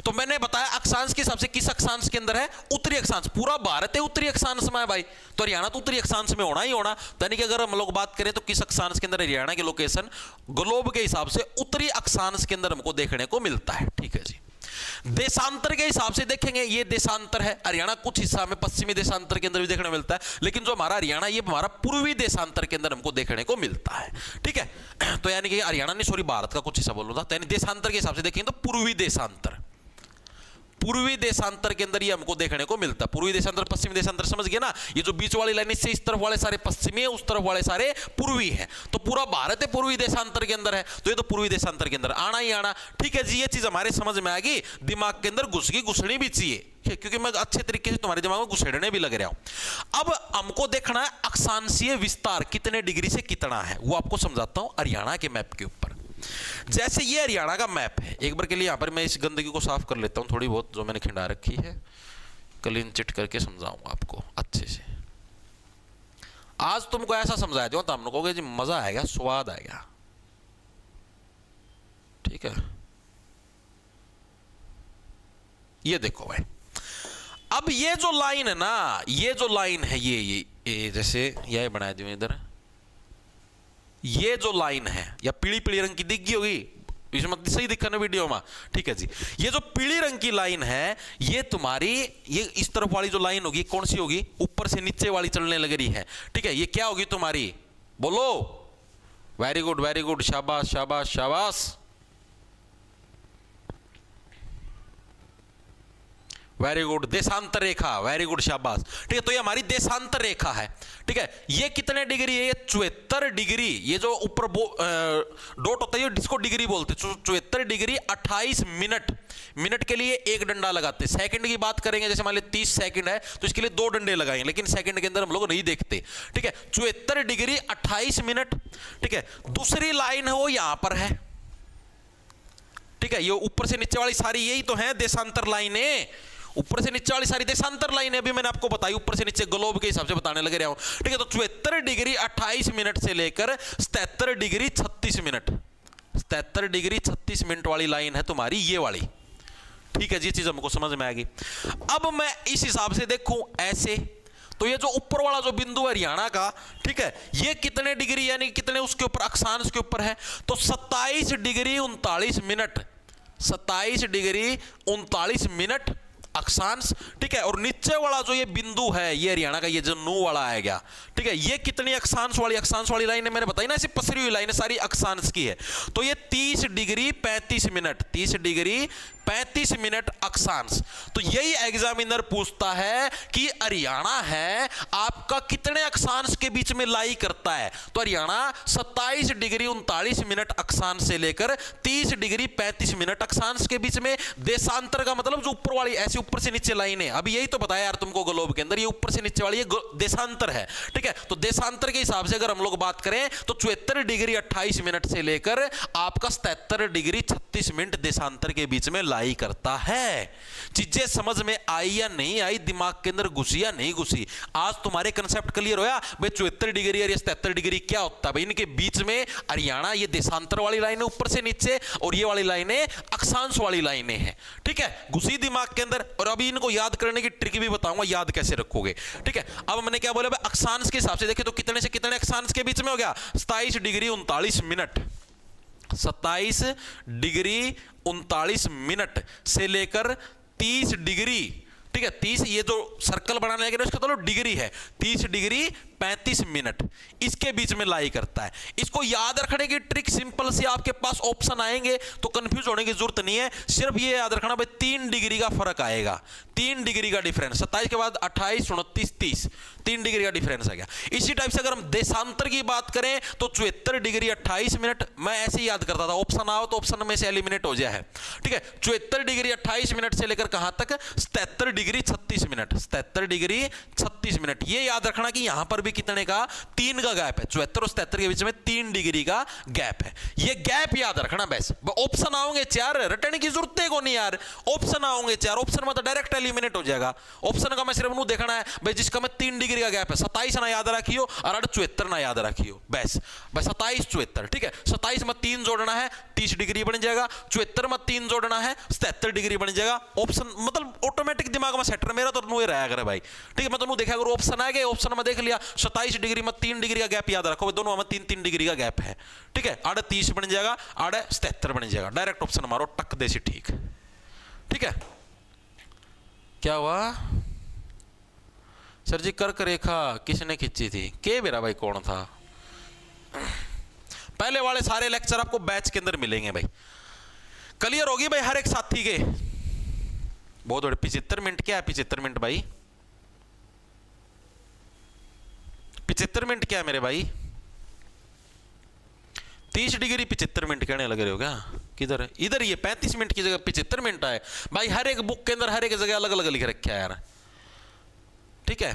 तो मैंने बताया अक्षांश के हिसाब से किस अक्षांश के अंदर है? उत्तरी अक्षांश। पूरा भारत है उत्तरी अक्षांश में है भाई, तो हरियाणा तो उत्तरी अक्षांश में होना ही होना। यानी कि अगर हम लोग बात करें तो किस अक्षांश के अंदर हरियाणा की लोकेशन ग्लोब के हिसाब से उत्तरी अक्षांश के अंदर हमको देखने को मिलता है, ठीक है जी। देशांतर के हिसाब से देखेंगे, ये देशांतर है, हरियाणा कुछ हिस्सा में पश्चिमी देशांतर के अंदर भी देखने को मिलता है, लेकिन जो हमारा हरियाणा ये हमारा पूर्वी देशांतर के अंदर हमको देखने को मिलता है, ठीक है। तो यानी कि हरियाणा नहीं, सॉरी, भारत का कुछ हिस्सा बोल रहा था, यानी देशांतर के हिसाब से देखेंगे तो पूर्वी देशांतर, पूर्वी देशांतर के अंदर ये हमको देखने को मिलता है। पूर्वी देशांतर पश्चिमी देशांतर समझ गए ना? ये जो बीच वाली लाइन, इससे इस तरफ वाले सारे पश्चिमी है, उस तरफ वाले सारे पूर्वी है, तो पूरा भारत है पूर्वी देशांतर के अंदर है, तो ये तो पूर्वी देशांतर के अंदर आना ही आना, ठीक है जी। ये चीज हमारे समझ में आ गई, दिमाग के अंदर घुस गई, घुसनी भी चाहिए, क्योंकि मैं अच्छे तरीके से तुम्हारे दिमाग में घुसेड़ने भी लग रहा हूं। अब हमको देखना है अक्षांशीय विस्तार कितने डिग्री से कितना है, वो आपको समझाता हूं हरियाणा के मैप के ऊपर। जैसे ये हरियाणा का मैप है, एक बार के लिए यहां पर मैं इस गंदगी को साफ कर लेता हूं थोड़ी बहुत, जो मैंने खिंडा रखी है, क्लीन चिट करके समझाऊंगा आपको अच्छे से। आज तुमको ऐसा समझाया दूंगा तो हम लोगों को जी मजा आएगा, स्वाद आएगा, ठीक है। ये देखो भाई, अब ये जो लाइन है ना, ये जो लाइन है, ये जैसे यह बना दूं इधर, ये जो लाइन है, या पीली पीली रंग की दिख गई होगी, इसमें सही दिखा ना वीडियो में, ठीक है जी। ये जो पीली रंग की लाइन है, ये तुम्हारी, ये इस तरफ वाली जो लाइन होगी कौन सी होगी? ऊपर से नीचे वाली चलने लग रही है, ठीक है। ये क्या होगी तुम्हारी? बोलो। वेरी गुड, वेरी गुड, शाबाश शाबाश शाबाश, वेरी गुड, देशांतर रेखा, वेरी गुड, शाबाश, ठीक है। तो ये हमारी देशांतर रेखा है, ठीक है। ये कितने डिग्री है? ये 74 डिग्री, ये जो ऊपर डॉट होता है जिसको डिग्री बोलते हैं, 74 डिग्री 28 मिनट। मिनट के लिए एक डंडा लगाते हैं, सेकंड की बात करेंगे जैसे मान लीजिए 30 सेकंड है तो इसके लिए 2 डंडे लगाएंगे, लेकिन सेकंड के अंदर हम लोग नहीं देखते, ठीक है। 74 डिग्री 28 मिनट, ठीक है। दूसरी लाइन है वो यहां पर है, ठीक है। ये ऊपर से नीचे वाली सारी यही तो है देशांतर लाइनें, ऊपर से नीचे वाली सारी देशांतर लाइन है, अभी मैंने आपको बताई, ऊपर से नीचे ग्लोब के हिसाब से बताने लगे रहा हूं, ठीक है। तो 74 डिग्री 28 मिनट से लेकर 77 डिग्री 36 मिनट, 77 डिग्री 36 मिनट वाली लाइन है तुम्हारी ये वाली, ठीक है जी। चीज हमको समझ में आ गई। अब मैं इस हिसाब से देखूं ऐसे, तो ये जो ऊपर वाला जो बिंदु है हरियाणा का, ठीक है, ये कितने डिग्री यानी कितने उसके ऊपर अक्षांश के ऊपर है? तो 27 डिग्री 39 मिनट, 27 डिग्री 39 मिनट अक्षांश, ठीक है। और नीचे वाला जो ये बिंदु है, ये हरियाणा का ये जो नू वाला आएगा, ठीक है, ये कितनी अक्षांश वाली लाइन है मैंने बताई ना, ऐसी पसरी हुई लाइन है, सारी अक्षांश की है। तो ये 30 डिग्री 35 मिनट, 30 डिग्री 35 मिनट अक्षांश। तो यही एग्जामिनर पूछता है कि हरियाणा है आपका कितने अक्षांश के बीच में लाई करता है। तो हरियाणा 27 डिग्री 39 मिनट अक्षांश से लेकर 30 डिग्री 35 मिनट अक्षांश के बीच में। देशांतर का मतलब जो ऊपर वाली ऐसे ऊपर से नीचे लाइन है, अभी यही तो बताया यार तुमको ग्लोब के अंदर, ये ऊपर से नीचे वाली ये देशांतर है, ठीक है। तो देशांतर के हिसाब से अगर हम लोग बात करें तो 74 डिग्री 28 मिनट से लेकर आपका 77 डिग्री 36 मिनट देशांतर के बीच में लाई करता है। चीजें समझ में आई या नहीं आई, दिमाग के अंदर घुसी या नहीं घुसी? आज तुम्हारे कंसेप्ट क्लियर होया भाई 74 डिग्री और 77 डिग्री क्या होता है भाई, इनके बीच में हरियाणा ये देशांतर वाली लाइन है ऊपर से नीचे, और ये वाली लाइनें अक्षांश वाली लाइनें हैं, ठीक है। घुसी दिमाग के अंदर। और अभी इनको याद करने की ट्रिक भी बताऊंगा, याद कैसे रखोगे, ठीक है। अब मैंने क्या बोला भाई, अक्षांश के हिसाब से देखें तो कितने से कितने अक्षांश के बीच में हो गया, 27 डिग्री 39 मिनट, 27 डिग्री 39 मिनट से लेकर 30 डिग्री, ठीक है, 30, ये जो सर्कल बनाने लगे उसका तो डिग्री है, 30 डिग्री 35 मिनट इसके बीच में लाई करता है। इसको याद रखने की ट्रिक सिंपल सी, आपके पास ऑप्शन आएंगे तो कंफ्यूज होने की जरूरत नहीं है, सिर्फ ये याद रखना भाई 3 डिग्री का फर्क आएगा, 3 डिग्री का डिफरेंस, 27 के बाद 28 29 30, 3 डिग्री का डिफरेंस आ गया। इसी टाइप से अगर हम देशांतर की बात करें तो 74 डिग्री 28 मिनट, मैं ऐसे ही याद करता था, ऑप्शन आओ तो ऑप्शन में से एलिमिनेट हो जाए है, ठीक है। 74 डिग्री 28 मिनट से लेकर कहां तक, 77 डिग्री 36 मिनट, 77 डिग्री 36 मिनट। ये याद रखना कि यहां पर भी कितने का, 3 का गैप है, 74 और 77 के बीच में 3 डिग्री का गैप है। ये गैप याद रखना बस। ऑप्शन आओगे 4, रटने की जरूरत है को नहीं यार, ऑप्शन आओगे 4, ऑप्शन में तो डायरेक्ट एलिमिनेट हो जाएगा। ऑप्शन का मैं सिर्फ नू देखना है भाई जिसका में 3 डिग्री का गैप है, 27 ना याद रखियो और 74 ना याद रखियो, बस 27 74, ठीक है। 27 में 3 जोड़ना है 30 डिग्री बन जाएगा, 74 में 3 जोड़ना है 77 डिग्री बन जाएगा। ऑप्शन मतलब ऑटोमेटिक दिमाग में सेट, मेरा तो नू ही रहा करे भाई, ठीक है। मैं तो नू देखा अगर ऑप्शन आ गए, ऑप्शन में देख लिया 27 डिग्री में 3 डिग्री का गैप याद रखो, दोनों में 3 डिग्री का गैप है, ठीक है। आड़े 30 बन जाएगा, आड़े 77 बन जाएगा, डायरेक्ट ऑप्शन मारो टक देसी, ठीक, ठीक है। क्या हुआ सर जी, कर्क रेखा किसने खींची थी, के मेरा भाई कौन था? पहले वाले सारे लेक्चर आपको बैच के अंदर मिलेंगे भाई, क्लियर होगी भाई हर एक साथी के। बहुत बड़े 75 मिनट, क्या है 75 मिनट भाई, 75 मिनट क्या है मेरे भाई, 30 डिग्री 75 मिनट कहने लग रहे हो क्या? किधर है, इधर ये 35 मिनट की जगह 75 मिनट आए भाई। हर एक बुक के अंदर हर एक जगह अलग अलग लिख रखा है यार, ठीक है।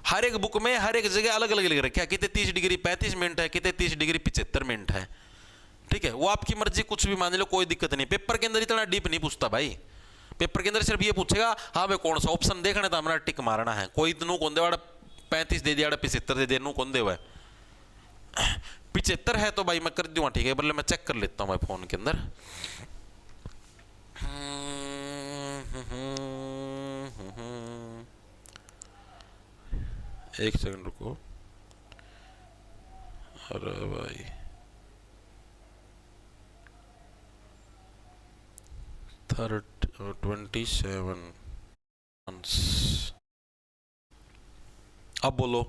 हर एक बुक में हर एक जगह अलग अलग लिख रखा है, कितने 30 डिग्री 35 मिनट है, कितने 30 डिग्री 75 मिनट है, ठीक है। वो आपकी मर्जी, कुछ भी मान लो, कोई दिक्कत नहीं। पेपर के अंदर इतना डीप नहीं पूछता भाई, पेपर के अंदर सिर्फ ये पूछेगा हाँ भाई कौन सा ऑप्शन देखना था, हमारा टिक मारना है। कोई इतनू कौन दे 35 दे दिया 75 दे दिया, नू कौन दे हुआ है 75 है तो भाई मैं कर दूंगा, ठीक है, बल्ले मैं चेक कर लेता हूँ भाई फोन के अंदर। एक सेकंड रुको, अरे भाई 27, अब बोलो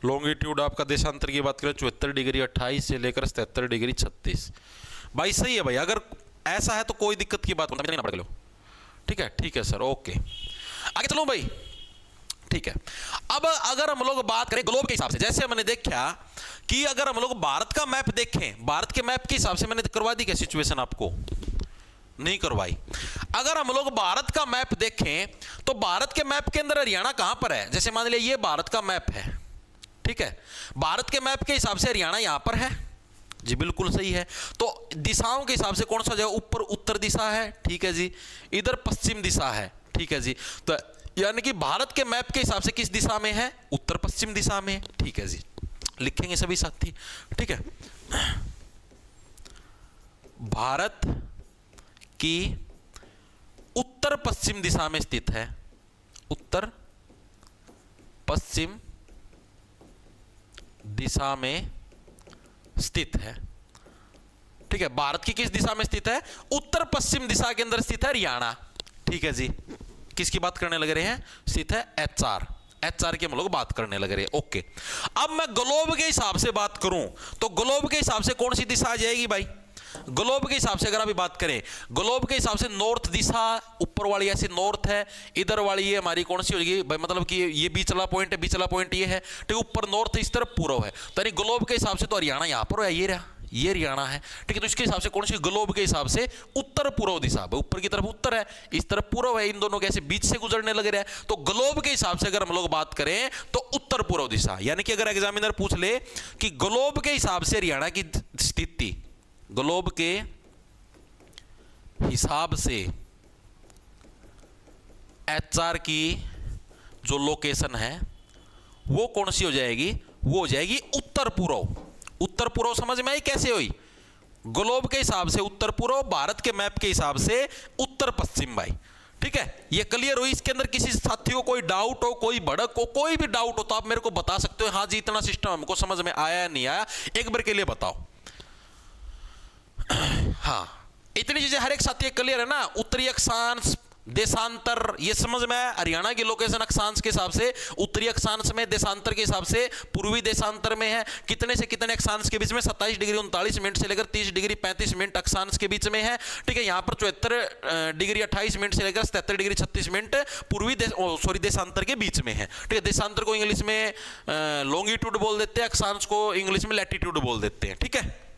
लॉन्गिट्यूड आपका देशांतर की बात करें 74 डिग्री 28 से लेकर 77 डिग्री 36, भाई सही है भाई। अगर ऐसा है तो कोई दिक्कत की बात नहीं पड़ लो, ठीक है, ठीक है सर, ओके आगे चलो भाई, ठीक है। अब अगर हम लोग बात करें ग्लोब के हिसाब से, जैसे मैंने देखा कि अगर हम लोग भारत का मैप देखें, भारत के मैप के हिसाब से मैंने करवा दी क्या सिचुएशन, आपको नहीं करवाई। अगर हम लोग भारत का मैप देखें तो भारत के मैप के अंदर हरियाणा कहां पर है, जैसे मान लिया ये भारत का मैप है, ठीक है। भारत के मैप के हिसाब से हरियाणा यहां पर है, जी बिल्कुल सही है। तो दिशाओं के हिसाब से कौन सा जगह, ऊपर उत्तर दिशा है, ठीक है जी, इधर पश्चिम दिशा है, ठीक है जी। तो यानी कि भारत के मैप के हिसाब से किस दिशा में है, उत्तर पश्चिम दिशा में, ठीक है जी, लिखेंगे सभी साथी, ठीक है। भारत की उत्तर पश्चिम दिशा में स्थित है, उत्तर पश्चिम दिशा में स्थित है। ठीक है, भारत की किस दिशा में स्थित है? उत्तर पश्चिम दिशा के अंदर स्थित है हरियाणा। ठीक है जी, किसकी बात करने लग रहे हैं? स्थित है एचआर, एचआर की हम लोग बात करने लग रहे हैं। ओके, अब मैं ग्लोब के हिसाब से बात करूं तो ग्लोब के हिसाब से कौन सी दिशा आ जाएगी भाई? ग्लोब के हिसाब से अगर अभी बात करें, ग्लोब के हिसाब से नॉर्थ दिशा, ऊपर वाली ऐसी नॉर्थ है, इधर वाली ये हमारी कौन सी होगी भाई? मतलब कि ये बीच वाला पॉइंट है, बीच वाला पॉइंट ये है। ठीक है, ऊपर नॉर्थ, इस तरफ पूर्व है। तो यानी ग्लोब के हिसाब से तो हरियाणा यहां पर है, ये रहा, ये हरियाणा है। ठीक है, तो इसके हिसाब से कौन सी? ग्लोब के हिसाब से उत्तर पूर्व दिशा, ऊपर की तरफ उत्तर है, इस तरफ पूर्व है, इन दोनों के ऐसे बीच से गुजरने लग रहा है। तो ग्लोब के हिसाब से अगर हम लोग बात करें तो उत्तर पूर्व दिशा। यानी कि अगर एग्जामिनर पूछ ले कि ग्लोब के हिसाब से हरियाणा की स्थिति, ग्लोब के हिसाब से एचआर की जो लोकेशन है वो कौन सी हो जाएगी? वो हो जाएगी उत्तर पूर्व। उत्तर पूर्व समझ में आई कैसे हुई? ग्लोब के हिसाब से उत्तर पूर्व, भारत के मैप के हिसाब से उत्तर पश्चिम भाई। ठीक है, ये क्लियर हुई? इसके अंदर किसी साथी को कोई डाउट हो, कोई भड़क हो, कोई भी डाउट हो तो आप मेरे को बता सकते हो। हाँ जी, इतना सिस्टम हमको समझ में आया या नहीं आया, एक बार के लिए बताओ। हाँ, इतनी चीजें हर एक साथी क्लियर है ना? उत्तरी अक्षांश, देशांतर, ये समझ में आया? हरियाणा की लोकेशन अक्षांश के हिसाब से उत्तरी अक्षांश में, देशांतर के हिसाब से पूर्वी देशांतर में है। कितने से कितने अक्षांश के बीच में? 27 डिग्री 39 मिनट से लेकर 30 डिग्री 35 मिनट अक्षांश के बीच में है। ठीक है, यहाँ पर 74 डिग्री 28 मिनट से लेकर 77 डिग्री 36 मिनट पूर्वी देशांतर के बीच में है। ठीक है, देशांतर को इंग्लिश में लॉन्गिट्यूड बोल देते हैं, अक्षांश को इंग्लिश में लैटिट्यूड बोल देते हैं। ठीक है,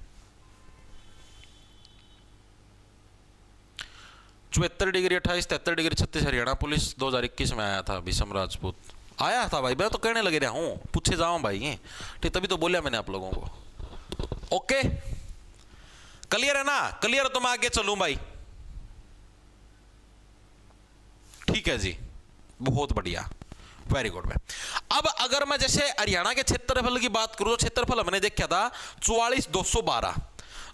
74 डिग्री 28 73 डिग्री 36 हरियाणा पुलिस 2021 में आया था। विषम राजपूत आया था भाई, मैं तो कहने लगे रहा हूं, पूछे जाऊं भाई ये। ठीक, तभी तो बोलिया मैंने आप लोगों को। ओके, क्लियर है ना? क्लियर तो मैं आगे चलूं भाई। ठीक है जी, बहुत बढ़िया, वेरी गुड भाई। अब अगर मैं जैसे हरियाणा के क्षेत्रफल की बात करूं तो क्षेत्रफल हमने देखा था 44,212,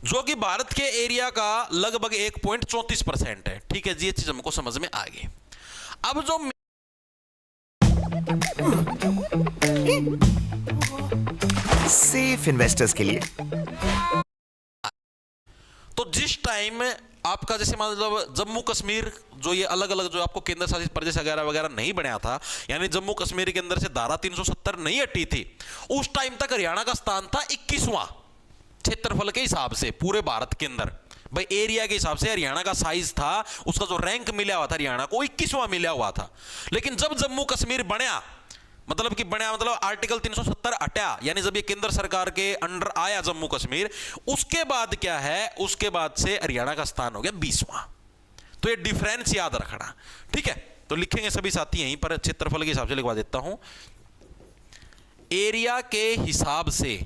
जो कि भारत के एरिया का लगभग 1.34% है। ठीक है जी, ये चीज हमको समझ में आ गई। अब जो सेफ इन्वेस्टर्स के लिए, तो जिस टाइम आपका जैसे मतलब जम्मू कश्मीर, जो ये अलग अलग जो आपको केंद्र शासित प्रदेश वगैरह वगैरह नहीं बनाया था, यानी जम्मू कश्मीर के अंदर से धारा 370 नहीं हटी थी, उस टाइम तक हरियाणा का स्थान था 21वां क्षेत्रफल के हिसाब से पूरे भारत के अंदर। भाई एरिया के हिसाब से हरियाणा का साइज था, उसका जो रैंक मिला हुआ था हरियाणा को 21वां मिला हुआ था। लेकिन जब जम्मू कश्मीर बना, मतलब आर्टिकल 370 हटा, यानी जब ये केंद्र सरकार के अंडर आया जम्मू कश्मीर, उसके बाद क्या है? उसके बाद से हरियाणा का स्थान हो गया 20वां। तो ये डिफरेंस याद रखना। ठीक है, तो लिखेंगे सभी साथी यहीं पर, क्षेत्रफल के हिसाब से लिखवा देता हूं। एरिया के हिसाब से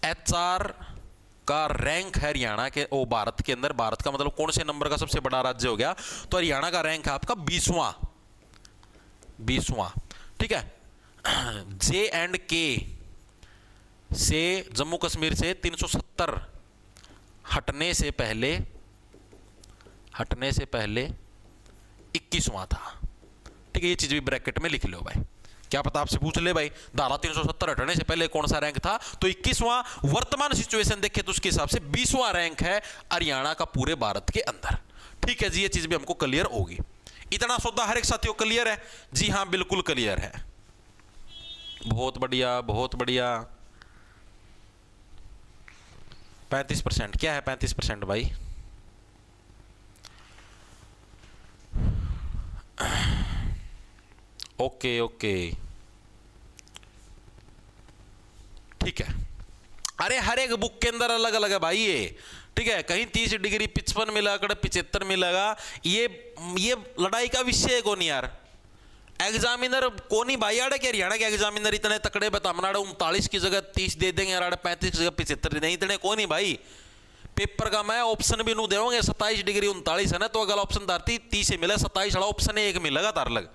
एचआर का रैंक है हरियाणा के भारत के अंदर। भारत का मतलब कौन से नंबर का सबसे बड़ा राज्य हो गया? तो हरियाणा का रैंक है आपका 20वां। ठीक है, J&K से जम्मू कश्मीर से 370 हटने से पहले 21वां था। ठीक है, ये चीज भी ब्रैकेट में लिख लो भाई, क्या पता आपसे पूछ ले भाई धारा 370 हटने से पहले कौन सा रैंक था? तो 21वां। वर्तमान सिचुएशन देखें तो उसके हिसाब से 20वां रैंक है हरियाणा का पूरे भारत के अंदर। ठीक है जी, ये चीज भी हमको क्लियर होगी। इतना सौदा हर एक साथियों क्लियर है? जी हां, बिल्कुल क्लियर है। बहुत बढ़िया, बहुत बढ़िया। 35%, क्या है 35% भाई? ओके ओके, ठीक है। अरे हर एक बुक के अंदर अलग अलग है भाई ये। ठीक है, कहीं 30 डिग्री 55 मिला, कहीं 75 मिलेगा। ये लड़ाई का विषय को नहीं यार। एग्जामिनर को नहीं भाई आड़े के हरियाणा के एग्जामिनर इतने तकड़े बतामनाड़े 39 की जगह 30 दे देंगे यार, 35 की जगह 75 नहीं, इतने को नहीं भाई। पेपर का मैं ऑप्शन भी नू देंगे 27 डिग्री 39 है ना, तो अगर ऑप्शन धारती 30 से मिला 27 वाला ऑप्शन एक मिलेगा तार लग।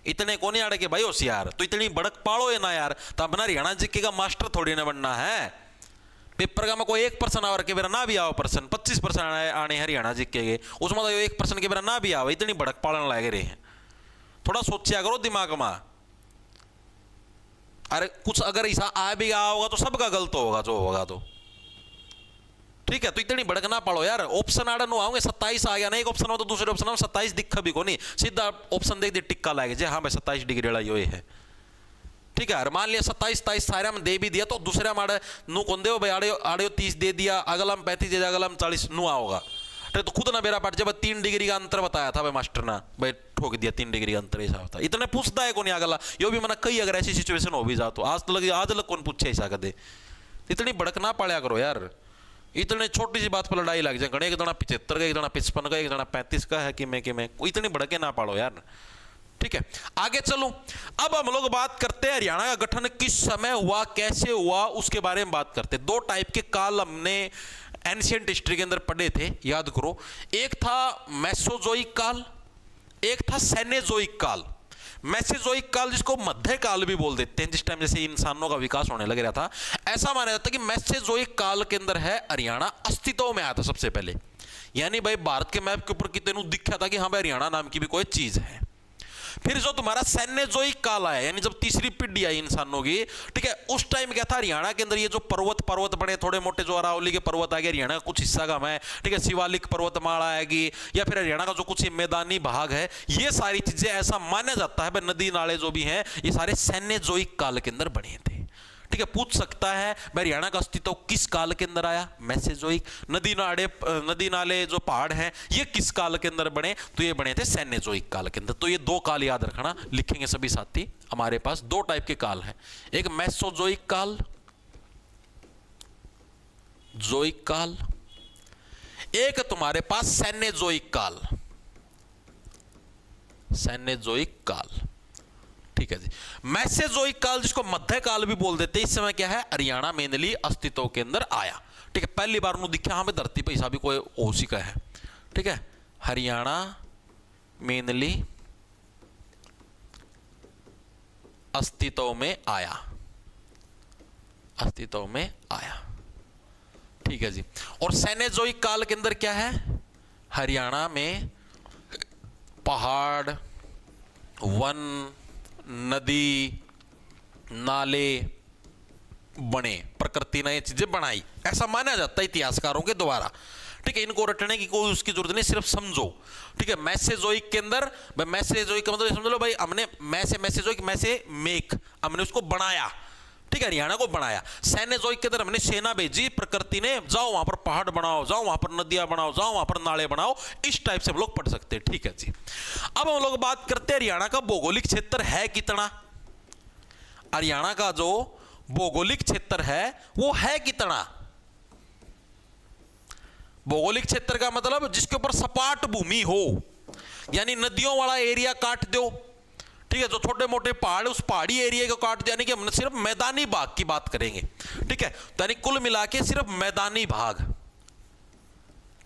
इतने को नहीं आड़े के भाई होशियार, तो इतनी बड़क पाड़ो है ना यार, तो अपना हरियाणा जीके का मास्टर थोड़ी ना बनना है। पेपर का में कोई 1% आवर के बेरा ना भी आओ पर्सन, 25% आने हरियाणा जीके के, उसमें तो 1% के बेरा ना भी आओ, इतनी बड़क पाड़न लगे रहे हैं। थोड़ा सोचा करो दिमाग में। अरे कुछ अगर ऐसा आ भी गया होगा तो सबका गलत होगा जो होगा तो, ठीक है। तो इतनी भड़कना पड़ो यार। ऑप्शन आड़ा नु आओगे 27 आ गया, नहीं एक ऑप्शन में तो दूसरे ऑप्शन में 27 दिखा भी को नहीं, सीधा ऑप्शन देख दे टिक्का लाएगा जे हाँ भाई 27 डिग्री वाला ये है, ठीक है। और मान लिया 27 सारे में दे भी दिया तो दूसरे में आड़े नु कौन दे भाई आड़े आड़े 30 दे दिया, अगला में 35 दे दिया, अगला में 40 नु आओगा। तो खुद ना मेरा पाठ जब 3 डिग्री का अंतर बताया था भाई मास्टर ना, भाई ठोक दिया 3 डिग्री का अंतर ऐसा होता, इतने पूछता है कौन अगला, यो भी मना कई अगर ऐसी सिचुएशन हो भी जा तो आज लग कौन पूछे ऐसा कदे। इतनी भड़कना पड़ा करो यार, इतने छोटी सी बात पर लड़ाई लग जाए। एक जना 75 का, एक जना 55 का, एक जना 35 का है कि मैं इतनी भड़के ना पाड़ो यार, ठीक है। आगे चलो, अब हम लोग बात करते हैं हरियाणा का गठन किस समय हुआ, कैसे हुआ, उसके बारे में बात करते हैं। 2 टाइप के काल हमने एंशिएंट हिस्ट्री के अंदर पढ़े थे, याद करो। एक था मेसोजोइक काल, एक था सेनेजोइक काल। मेसोजोइक काल जिसको मध्य काल भी बोल देते हैं, जिस टाइम जैसे इंसानों का विकास होने लग रहा था, ऐसा माना जाता है कि मेसोजोइक काल के अंदर है हरियाणा अस्तित्व में आया था सबसे पहले। यानी भाई भारत के मैप के ऊपर कितने दिखा था कि हाँ भाई हरियाणा नाम की भी कोई चीज है। फिर जो तुम्हारा सेनेजोइक काल आया, यानी जब तीसरी पीढ़ी आई इंसानों की, ठीक है, उस टाइम क्या था हरियाणा के अंदर ये जो पर्वत बने थोड़े मोटे, जो अरावली के पर्वत आ गए, हरियाणा का कुछ हिस्सा का है, ठीक है, शिवालिक पर्वतमाला आएगी, या फिर हरियाणा का जो कुछ मैदानी भाग है, ये सारी चीजें ऐसा माना जाता है भाई नदी नाले जो भी हैं ये सारे सेनेजोइक काल के अंदर बने थे, ठीक है। पूछ सकता है भाई हरियाणा का अस्तित्व किस काल के अंदर आया, मेसोजोइक। नदी नाले जो पहाड़ हैं ये किस काल के अंदर बने, तो ये बने थे सेनेजोइक काल के अंदर। तो ये 2 काल याद रखना, लिखेंगे सभी साथी। हमारे पास 2 टाइप के काल हैं, एक मेसोजोइक काल, जोइक काल, एक तुम्हारे पास सेनेजोइक काल, सेनेजोइक काल, ठीक है जी। मेसोजोइक काल जिसको मध्य काल भी बोल देते हैं, इस समय क्या है हरियाणा मेनली अस्तित्व के अंदर आया, ठीक है। पहली बार उन्होंने दिखा हमें धरती पे ऐसा भी कोई ओसी का है, ठीक है। हरियाणा मेनली अस्तित्व में आया, अस्तित्व में आया, ठीक है जी। और सेनेजोइक काल के अंदर क्या है, हरियाणा में पहाड़, वन, नदी, नाले बने, प्रकृति ने ये चीजें बनाई, ऐसा माना जाता है इतिहासकारों के द्वारा, ठीक है। इनको रटने की कोई उसकी जरूरत नहीं, सिर्फ समझो, ठीक है। मेसोजोइक के अंदर भाई मेसोजोइक का मतलब समझ लो भाई हमने मेसोजोइक मैसे मेक, हमने उसको बनाया, ठीक है, हरियाणा को बनाया। सेनेजोइक के अंदर हमने सेना भेजी, प्रकृति ने जाओ वहां पर पहाड़ बनाओ, जाओ वहां पर नदियां बनाओ, जाओ वहां पर नाले बनाओ, इस टाइप से हम लोग पढ़ सकते हैं, ठीक है जी। अब हम लोग बात करते हैं हरियाणा का भौगोलिक क्षेत्र है कितना। हरियाणा का जो भौगोलिक क्षेत्र है वो है कितना। भौगोलिक क्षेत्र का मतलब जिसके ऊपर सपाट भूमि हो, यानी नदियों वाला एरिया काट दो, ठीक है। जो छोटे मोटे पहाड़ उस पहाड़ी एरिया को काट दिया, यानी कि हम सिर्फ मैदानी भाग की बात करेंगे, ठीक है। तो यानी कुल मिला के सिर्फ मैदानी भाग।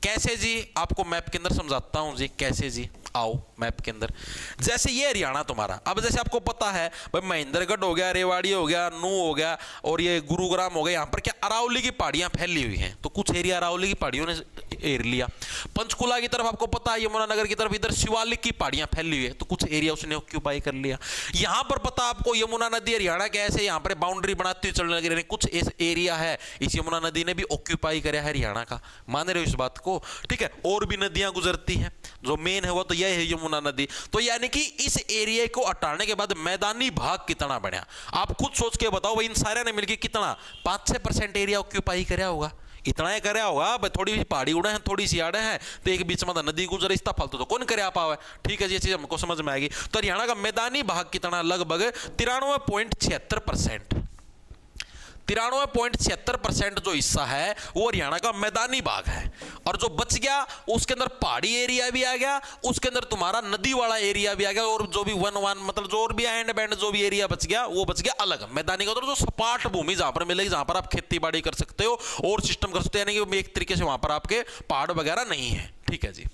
कैसे जी, आपको मैप के अंदर समझाता हूं जी, कैसे जी, आओ मैप के अंदर। जैसे ये हरियाणा तुम्हारा, अब जैसे आपको पता है भाई महेंद्रगढ़ हो गया, रेवाड़ी हो गया, नू हो गया और ये गुरुग्राम हो गया, यहाँ पर क्या अरावली की पहाड़ियां फैली हुई हैं, तो कुछ एरिया अरावली की पहाड़ियों ने घेर लिया। पंचकुला की तरफ आपको पता है, यमुनानगर की तरफ इधर शिवालिक की पहाड़ियां फैली हुई है, तो कुछ एरिया उसने ऑक्यूपाई कर लिया। यहां पर पता आपको यमुना नदी हरियाणा कैसे यहाँ पर बाउंड्री बनाती हुई चलने लगी, कुछ एरिया है इस यमुना नदी ने भी ऑक्यूपाई करा है हरियाणा का, मान रहे हो इस बात को, ठीक है। और भी नदियां गुजरती हैं, जो मेन है वो तो यह है यमुना नदी। तो यानी कि इस एरिया को हटाने के बाद मैदानी भाग कितना बना, आप खुद सोच के बताओ भाई। इन सारे ने मिलकर कितना 5-6% एरिया ऑक्यूपाई कराया होगा, इतना ही कराया होगा भाई। थोड़ी सी पहाड़ी उड़े हैं, थोड़ी सी आड़े हैं, तो एक बीच में नदी गुजरे, इतना फालतू तो कौन करे पावे, ठीक है जी। ये चीज हमको समझ में आएगी। तो हरियाणा का मैदानी भाग कितना, लगभग 93.76%। 93.76% जो हिस्सा है वो हरियाणा का मैदानी भाग है, और जो बच गया उसके अंदर पहाड़ी एरिया भी आ गया, उसके अंदर तुम्हारा नदी वाला एरिया भी आ गया, और जो भी वन मतलब जो और भी एंड बैंड जो भी एरिया बच गया वो बच गया अलग मैदानी का। तो जो सपाट भूमि जहां पर मिलेगी, जहां पर आप खेती बाड़ी कर सकते हो और सिस्टम कर सकते हो, यानी कि एक तरीके से वहां पर आपके पहाड़ वगैरह नहीं है, ठीक है जी।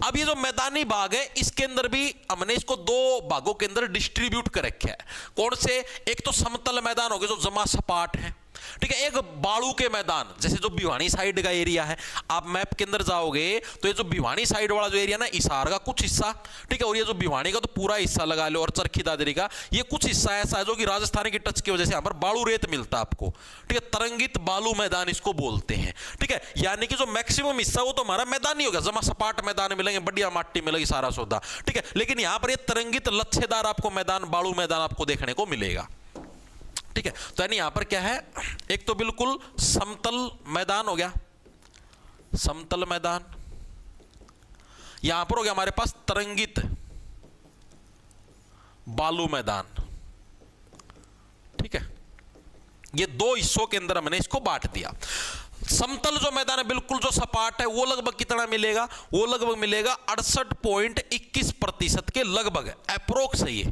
अब ये जो मैदानी भाग है इसके अंदर भी हमने इसको 2 भागों के अंदर डिस्ट्रीब्यूट कर रखा है। कौन से, एक तो समतल मैदान हो गए जो जमा सपाट है, ठीक है। एक बालू के मैदान, जैसे जो भिवानी साइड का एरिया है, आप मैप के अंदर जाओगे तो ये जो भिवानी साइड वाला जो एरिया ना, हिसार का कुछ हिस्सा, ठीक है, और ये जो भिवानी का तो पूरा हिस्सा लगा लो, और चरखी दादरी का ये कुछ हिस्सा ऐसा है जो कि राजस्थानी की टच की वजह से यहाँ पर बालू रेत मिलता है आपको, ठीक है। तरंगित बालू मैदान इसको बोलते हैं, ठीक है। यानी कि जो मैक्सिमम हिस्सा वो तो हमारा मैदानी होगा, जमा सपाट मैदान मिलेंगे, बढ़िया माटी मिलेगी, सारा सौदा, ठीक है। लेकिन यहाँ पर ये तरंगित लच्छेदार आपको मैदान, बालू मैदान आपको देखने को मिलेगा, ठीक है। तो यानी यहां पर क्या है, एक तो बिल्कुल समतल मैदान हो गया, समतल मैदान, यहां पर हो गया हमारे पास तरंगित बालू मैदान, ठीक है। ये दो हिस्सों के अंदर हमने इसको बांट दिया। समतल जो मैदान है, बिल्कुल जो सपाट है, वो लगभग कितना मिलेगा, वो लगभग मिलेगा 68.21% के लगभग, अप्रोक्स है ये,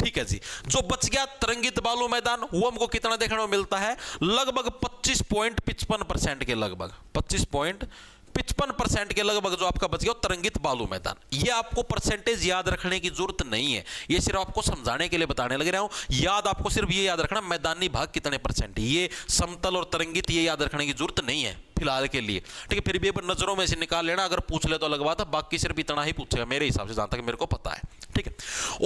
ठीक है जी। जो बच गया तरंगित बालू मैदान, वो हमको कितना देखने को मिलता है, लगभग 25.55% के लगभग, 25.55% के लगभग जो आपका बच गया तरंगित बालू मैदान। ये आपको परसेंटेज याद रखने की जरूरत नहीं है, ये सिर्फ आपको समझाने के लिए बताने लग रहा हूं। याद आपको सिर्फ ये याद रखना मैदानी भाग कितने परसेंट, ये समतल और तरंगित ये याद रखने की जरूरत नहीं है फिलहाल के लिए, ठीक है। फिर भी नजरों में से निकाल लेना, अगर पूछ ले तो अलग बात है, बाकी सिर्फ इतना ही पूछेगा मेरे हिसाब से, जहां तक मेरे को पता है, ठीक है।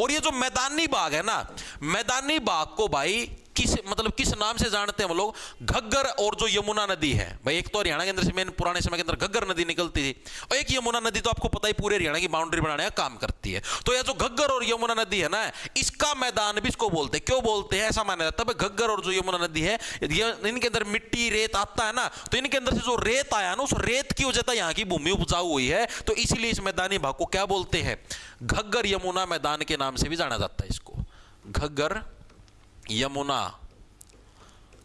और ये जो मैदानी भाग है ना, मैदानी भाग को भाई किस नाम से जानते हैं हम लोग, घग्गर और जो यमुना नदी है भाई, एक तो हरियाणा के अंदर से मेन पुराने समय के अंदर घग्गर नदी निकलती थी, और एक यमुना नदी तो आपको पता ही पूरे हरियाणा की बाउंड्री बनाने का काम करती है। तो यह जो घग्गर और यमुना नदी है ना, इसका मैदान भी इसको बोलते हैं। क्यों बोलते हैं, ऐसा माना जाता है घग्गर और जो यमुना नदी है, इनके अंदर मिट्टी रेत आता है ना, तो इनके अंदर से जो रेत आया ना, उस रेत की वजह से यहाँ की भूमि उपजाऊ हुई है, तो इसीलिए इस मैदानी भाग को क्या बोलते हैं, घग्गर यमुना मैदान के नाम से भी जाना जाता है इसको, घग्गर यमुना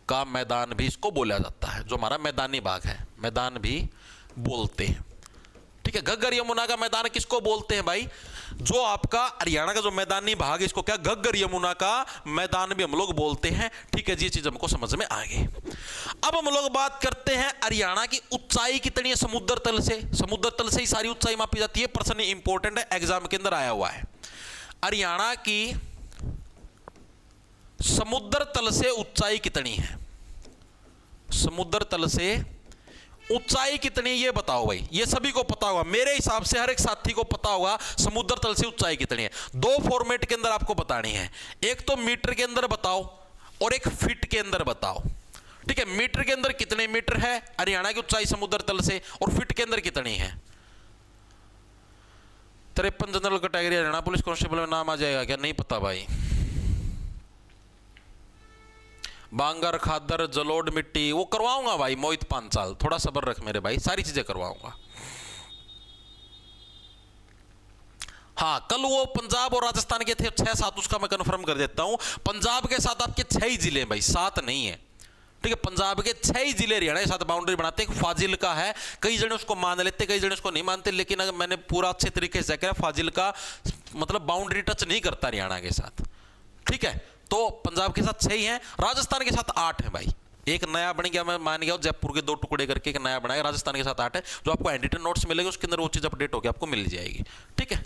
का मैदान भी इसको बोला जाता है, जो हमारा मैदानी भाग है, मैदान भी बोलते हैं, ठीक है। घग्गर यमुना का मैदान किसको बोलते हैं भाई, जो आपका हरियाणा का जो मैदानी भाग है, इसको क्या घग्गर यमुना का मैदान भी हम लोग बोलते हैं, ठीक है जी। ये चीज हमको समझ में आ गई। अब हम लोग बात करते हैं हरियाणा की ऊंचाई कितनी है समुद्र तल से, समुद्र तल से ही सारी ऊंचाई मापी जाती है। प्रश्न इंपॉर्टेंट है, एग्जाम के अंदर आया हुआ है। हरियाणा की समुद्र तल से ऊंचाई कितनी है, समुद्र तल से ऊंचाई कितनी, ये बताओ भाई। ये सभी को पता होगा, मेरे हिसाब से हर एक साथी को पता होगा समुद्र तल से ऊंचाई कितनी है। दो फॉर्मेट के अंदर आपको बतानी है, एक तो मीटर के अंदर बताओ और एक फीट के अंदर बताओ, ठीक है। मीटर के अंदर कितने मीटर है हरियाणा की ऊंचाई समुद्र तल से, और फीट के अंदर कितनी है। 53 general category Haryana police constable में नाम आ जाएगा क्या, नहीं पता भाई। बांगर, खादर, जलोड मिट्टी, वो करवाऊंगा भाई मोहित पांचाल, थोड़ा सब्र रख मेरे भाई, सारी चीजें करवाऊंगा। हाँ, कल वो पंजाब और राजस्थान के थे 6-7, उसका मैं कंफर्म कर देता हूं। पंजाब के साथ आपके 6 ही जिले भाई, 7 नहीं है, ठीक है। पंजाब के 6 ही जिले हरियाणा के साथ बाउंड्री बनाते हैं। फाजिल का है, कई जने उसको मान लेते, कई जने उसको नहीं मानते, लेकिन अगर मैंने पूरा अच्छे तरीके से कहा, फाजिल का मतलब बाउंड्री टच नहीं करता हरियाणा के साथ, ठीक है। तो पंजाब के साथ 6 ही हैं, राजस्थान के साथ 8 है भाई। एक नया बन गया, मैं मान गया जयपुर के 2 टुकड़े करके एक नया बनाया, राजस्थान के साथ 8 है। जो आपको हैंडरिटन नोट्स मिलेंगे उसके अंदर वो चीज अपडेट होकर आपको मिल जाएगी, ठीक है।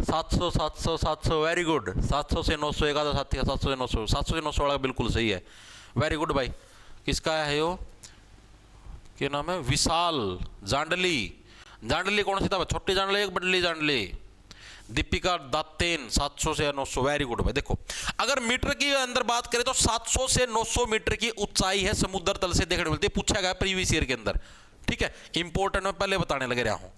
700 700 700 वेरी गुड। 700 से 900 एक आधा साथी का 700 से 900, 700 से 900 वाला बिल्कुल सही है, वेरी गुड भाई। किसका है यो, क्या नाम है, विशाल जांडली। जांडली कौन सी था, छोटी जांडली एक बडली जांडली, दीपिका दातेन। 700 से 900, वेरी गुड भाई। देखो अगर मीटर की अंदर बात करें तो 700 से 900 मीटर की ऊंचाई है समुद्र तल से देखने मिलती है, पूछा गया प्रीवियस ईयर के अंदर, ठीक है। इंपॉर्टेंट मैं पहले बताने लग रहा हूं,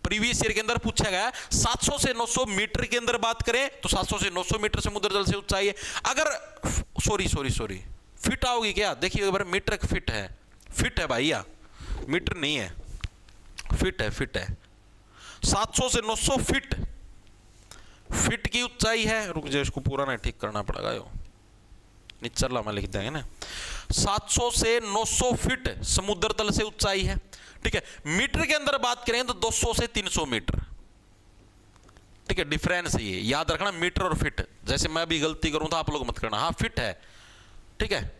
प्रीवियस ईयर के अंदर पूछा गया 700 से 900 मीटर के अंदर बात करें तो 700 से 900 मीटर समुद्र तल से ऊंचाई है। अगर सॉरी फिट आओगी क्या, देखिए एक बार, मीटर फिट है, फिट है भैया, मीटर नहीं है, फिट है। 700 से 900 फिट की ऊंचाई है। रुक जाए, इसको पूरा नहीं ठीक करना पड़ेगा, यो निचला में लिख देंगे ना। 700 से 900 फीट समुद्र तल से ऊंचाई है, ठीक है। मीटर के अंदर बात करें तो 200 से 300 मीटर, ठीक है। डिफरेंस है ये, याद रखना, मीटर और फीट। जैसे मैं भी गलती करूं तो आप लोग मत करना, हाँ फिट है, ठीक है।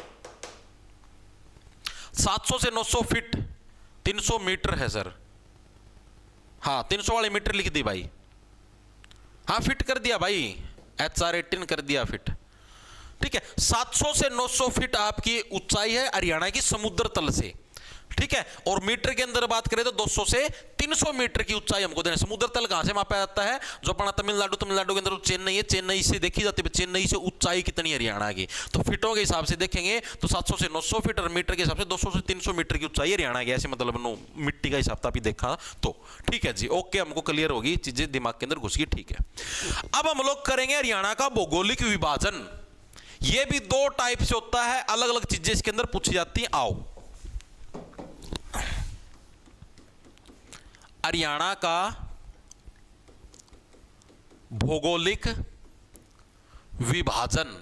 700 से 900 फीट 300 मीटर है सर, हाँ 300 वाली मीटर लिख दी भाई, हाँ फिट कर दिया भाई, HR 18 कर दिया फिट। ठीक है। 700 से 900 फीट आपकी ऊंचाई है हरियाणा की समुद्र तल से, ठीक है। और मीटर के अंदर बात करें तो 200 से 300 मीटर की ऊंचाई हमको देना। समुद्र तल कहां से मापा जाता है? जो अपना तमिलनाडु के अंदर चेन्नई है, चेन्नई से देखी जाती है चेन्नई से ऊंचाई कितनी हरियाणा की, तो फीटों के हिसाब से देखेंगे तो 700 से 900 फीट और मीटर के हिसाब से 200 से 300 मीटर की ऊंचाई हरियाणा की। ऐसे मतलब मिट्टी का हिसाब था देखा तो, ठीक है जी, ओके, हमको क्लियर होगी, चीजें दिमाग के अंदर घुस गई, ठीक है। अब हम लोग करेंगे हरियाणा का भौगोलिक विभाजन। यह भी दो टाइप से होता है, अलग अलग चीजें इसके अंदर पूछी जाती हैं। आओ, हरियाणा का भौगोलिक विभाजन।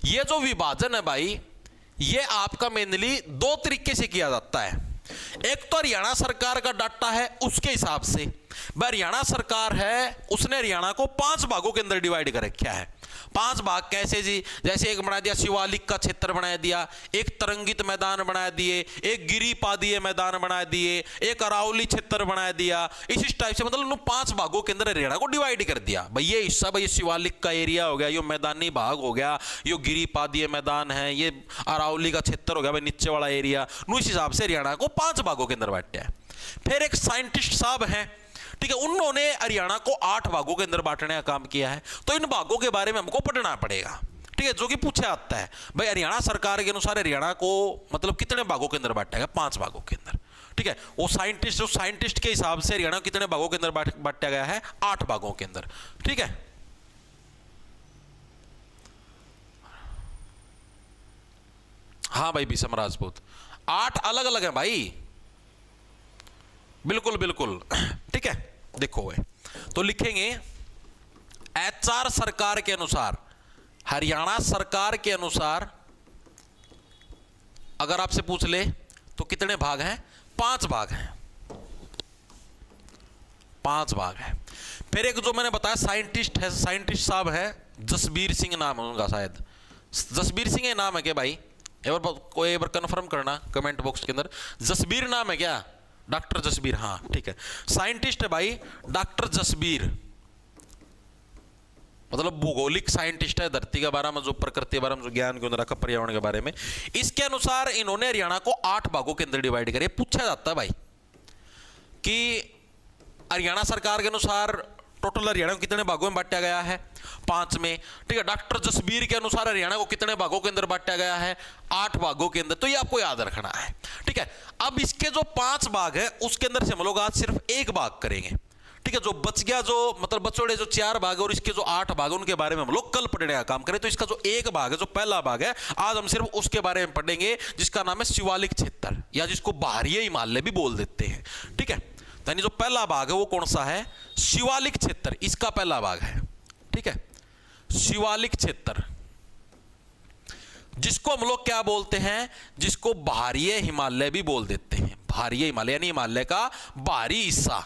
ये जो विभाजन है भाई, ये आपका मेनली दो तरीके से किया जाता है। एक तो हरियाणा सरकार का डाटा है, उसके हिसाब से हरियाणा सरकार है, उसने हरियाणा को 5 भागों के अंदर डिवाइड कर रखा है। 5 भाग कैसे जी? जैसे एक बना दिया शिवालिक का क्षेत्र बना दिया, एक तरंगित मैदान बना दिए, एक गिरिपादीय मैदान बना दिए, एक अरावली क्षेत्र बना दिया। इस टाइप से मतलब 5 भागों के अंदर हरियाणा को डिवाइड कर दिया। भाई ये हिस्सा, भाई शिवालिक का एरिया हो गया, ये मैदानी भाग हो गया, ये गिरिपादीय मैदान है, ये अरावली का क्षेत्र हो गया भाई नीचे वाला एरिया। इस हिसाब से हरियाणा को 5 भागों के अंदर बांटा है। फिर एक साइंटिस्ट साहब हैं, ठीक है, उन्होंने हरियाणा को 8 भागों के अंदर बांटने का काम किया है। तो इन भागों के बारे में हमको पढ़ना पड़ेगा, ठीक है, जो कि पूछा जाता है भाई हरियाणा सरकार के अनुसार हरियाणा को मतलब कितने भागों के अंदर बांटा गया? 5 भागों के अंदर, ठीक है। वो साइंटिस्ट के हिसाब से हरियाणा को कितने भागों के अंदर बांटा गया है? 8 भागों के अंदर, ठीक है। हाँ भाई भीषम राजपूत, 8 अलग अलग है भाई, बिल्कुल बिल्कुल, ठीक है। देखो वे तो लिखेंगे एचआर सरकार के अनुसार, हरियाणा सरकार के अनुसार अगर आपसे पूछ ले तो कितने भाग हैं? 5 भाग हैं, 5 भाग हैं। फिर एक जो मैंने बताया साइंटिस्ट है, साइंटिस्ट साहब है जसबीर सिंह नाम है उनका, शायद जसबीर सिंह ये नाम है क्या भाई? कोई बार कंफर्म करना कमेंट बॉक्स के अंदर, जसबीर नाम है क्या? डॉक्टर जसबीर, हाँ ठीक है, साइंटिस्ट है भाई डॉक्टर जसबीर, मतलब भौगोलिक साइंटिस्ट है, धरती के बारे में जो प्रकृति के बारे में जो ज्ञान के अंदर रखा, पर्यावरण के बारे में। इसके अनुसार इन्होंने हरियाणा को 8 भागों के अंदर डिवाइड करे। पूछा जाता है भाई कि हरियाणा सरकार के अनुसार टोटल हरियाणा को कितने भागों में बांटा गया है? 5 में, ठीक है। डॉक्टर जसबीर के अनुसार हरियाणा को कितने भागों के अंदर बांटा गया है? 8 भागों के अंदर। तो ये आपको याद रखना है, ठीक है। अब इसके जो 5 भाग है उसके अंदर से हम लोग आज सिर्फ एक भाग करेंगे, ठीक है। जो बच गया, जो मतलब बचोड़े जो 4 भाग है और इसके जो 8 भाग है उनके बारे में हम लोग कल पढ़ने का काम करें। तो इसका जो एक भाग है, जो पहला भाग है, आज हम सिर्फ उसके बारे में पढ़ेंगे, जिसका नाम है शिवालिक क्षेत्र, या जिसको बाहरी हिमालय भी बोल देते हैं, ठीक है। यानी जो पहला भाग है वो कौन सा है? शिवालिक क्षेत्र, इसका पहला भाग है, ठीक है। शिवालिक क्षेत्र जिसको हम लोग क्या बोलते हैं? जिसको बाहरी हिमालय भी बोल देते हैं। बाहरी हिमालय यानी हिमालय का बाहरी हिस्सा,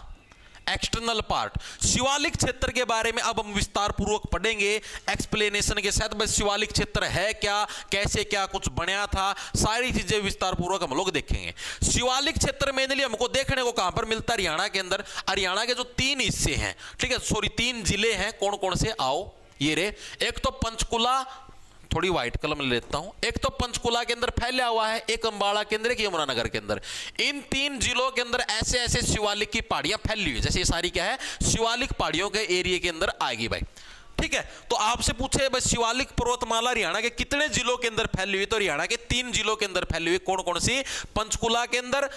एक्सटर्नल पार्ट। शिवालिक क्षेत्र के बारे में अब हम विस्तार पूर्वक पढ़ेंगे, एक्सप्लेनेशन के साथ। बस शिवालिक क्षेत्र है क्या, कैसे क्या कुछ बनया था, सारी चीजें विस्तार पूर्वक हम लोग देखेंगे। शिवालिक क्षेत्र मेनली हमको देखने को कहां पर मिलता है? हरियाणा के अंदर। हरियाणा के जो 3 हिस्से हैं, ठीक है, सॉरी 3 जिले हैं, कौन कौन से? आओ ये रे, एक तो पंचकुला, थोड़ी व्हाइट कलम ले लेता हूं, एक तो पंचकुला के अंदर फैला हुआ है, एक अंबाला के अंदर, एक यमुनानगर के अंदर। इन 3 जिलों के अंदर ऐसे ऐसे शिवालिक की पहाड़ियां फैली हुई, जैसे ये सारी क्या है? शिवालिक पहाड़ियों के एरिया के अंदर आएगी भाई, ठीक है। तो आपसे पूछे भाई शिवालिक पर्वतमाला हरियाणा के कितने जिलों के अंदर फैली हुई? तो हरियाणा के 3 जिलों के अंदर फैली हुई। कौन कौन सी? पंचकुला के अंदर,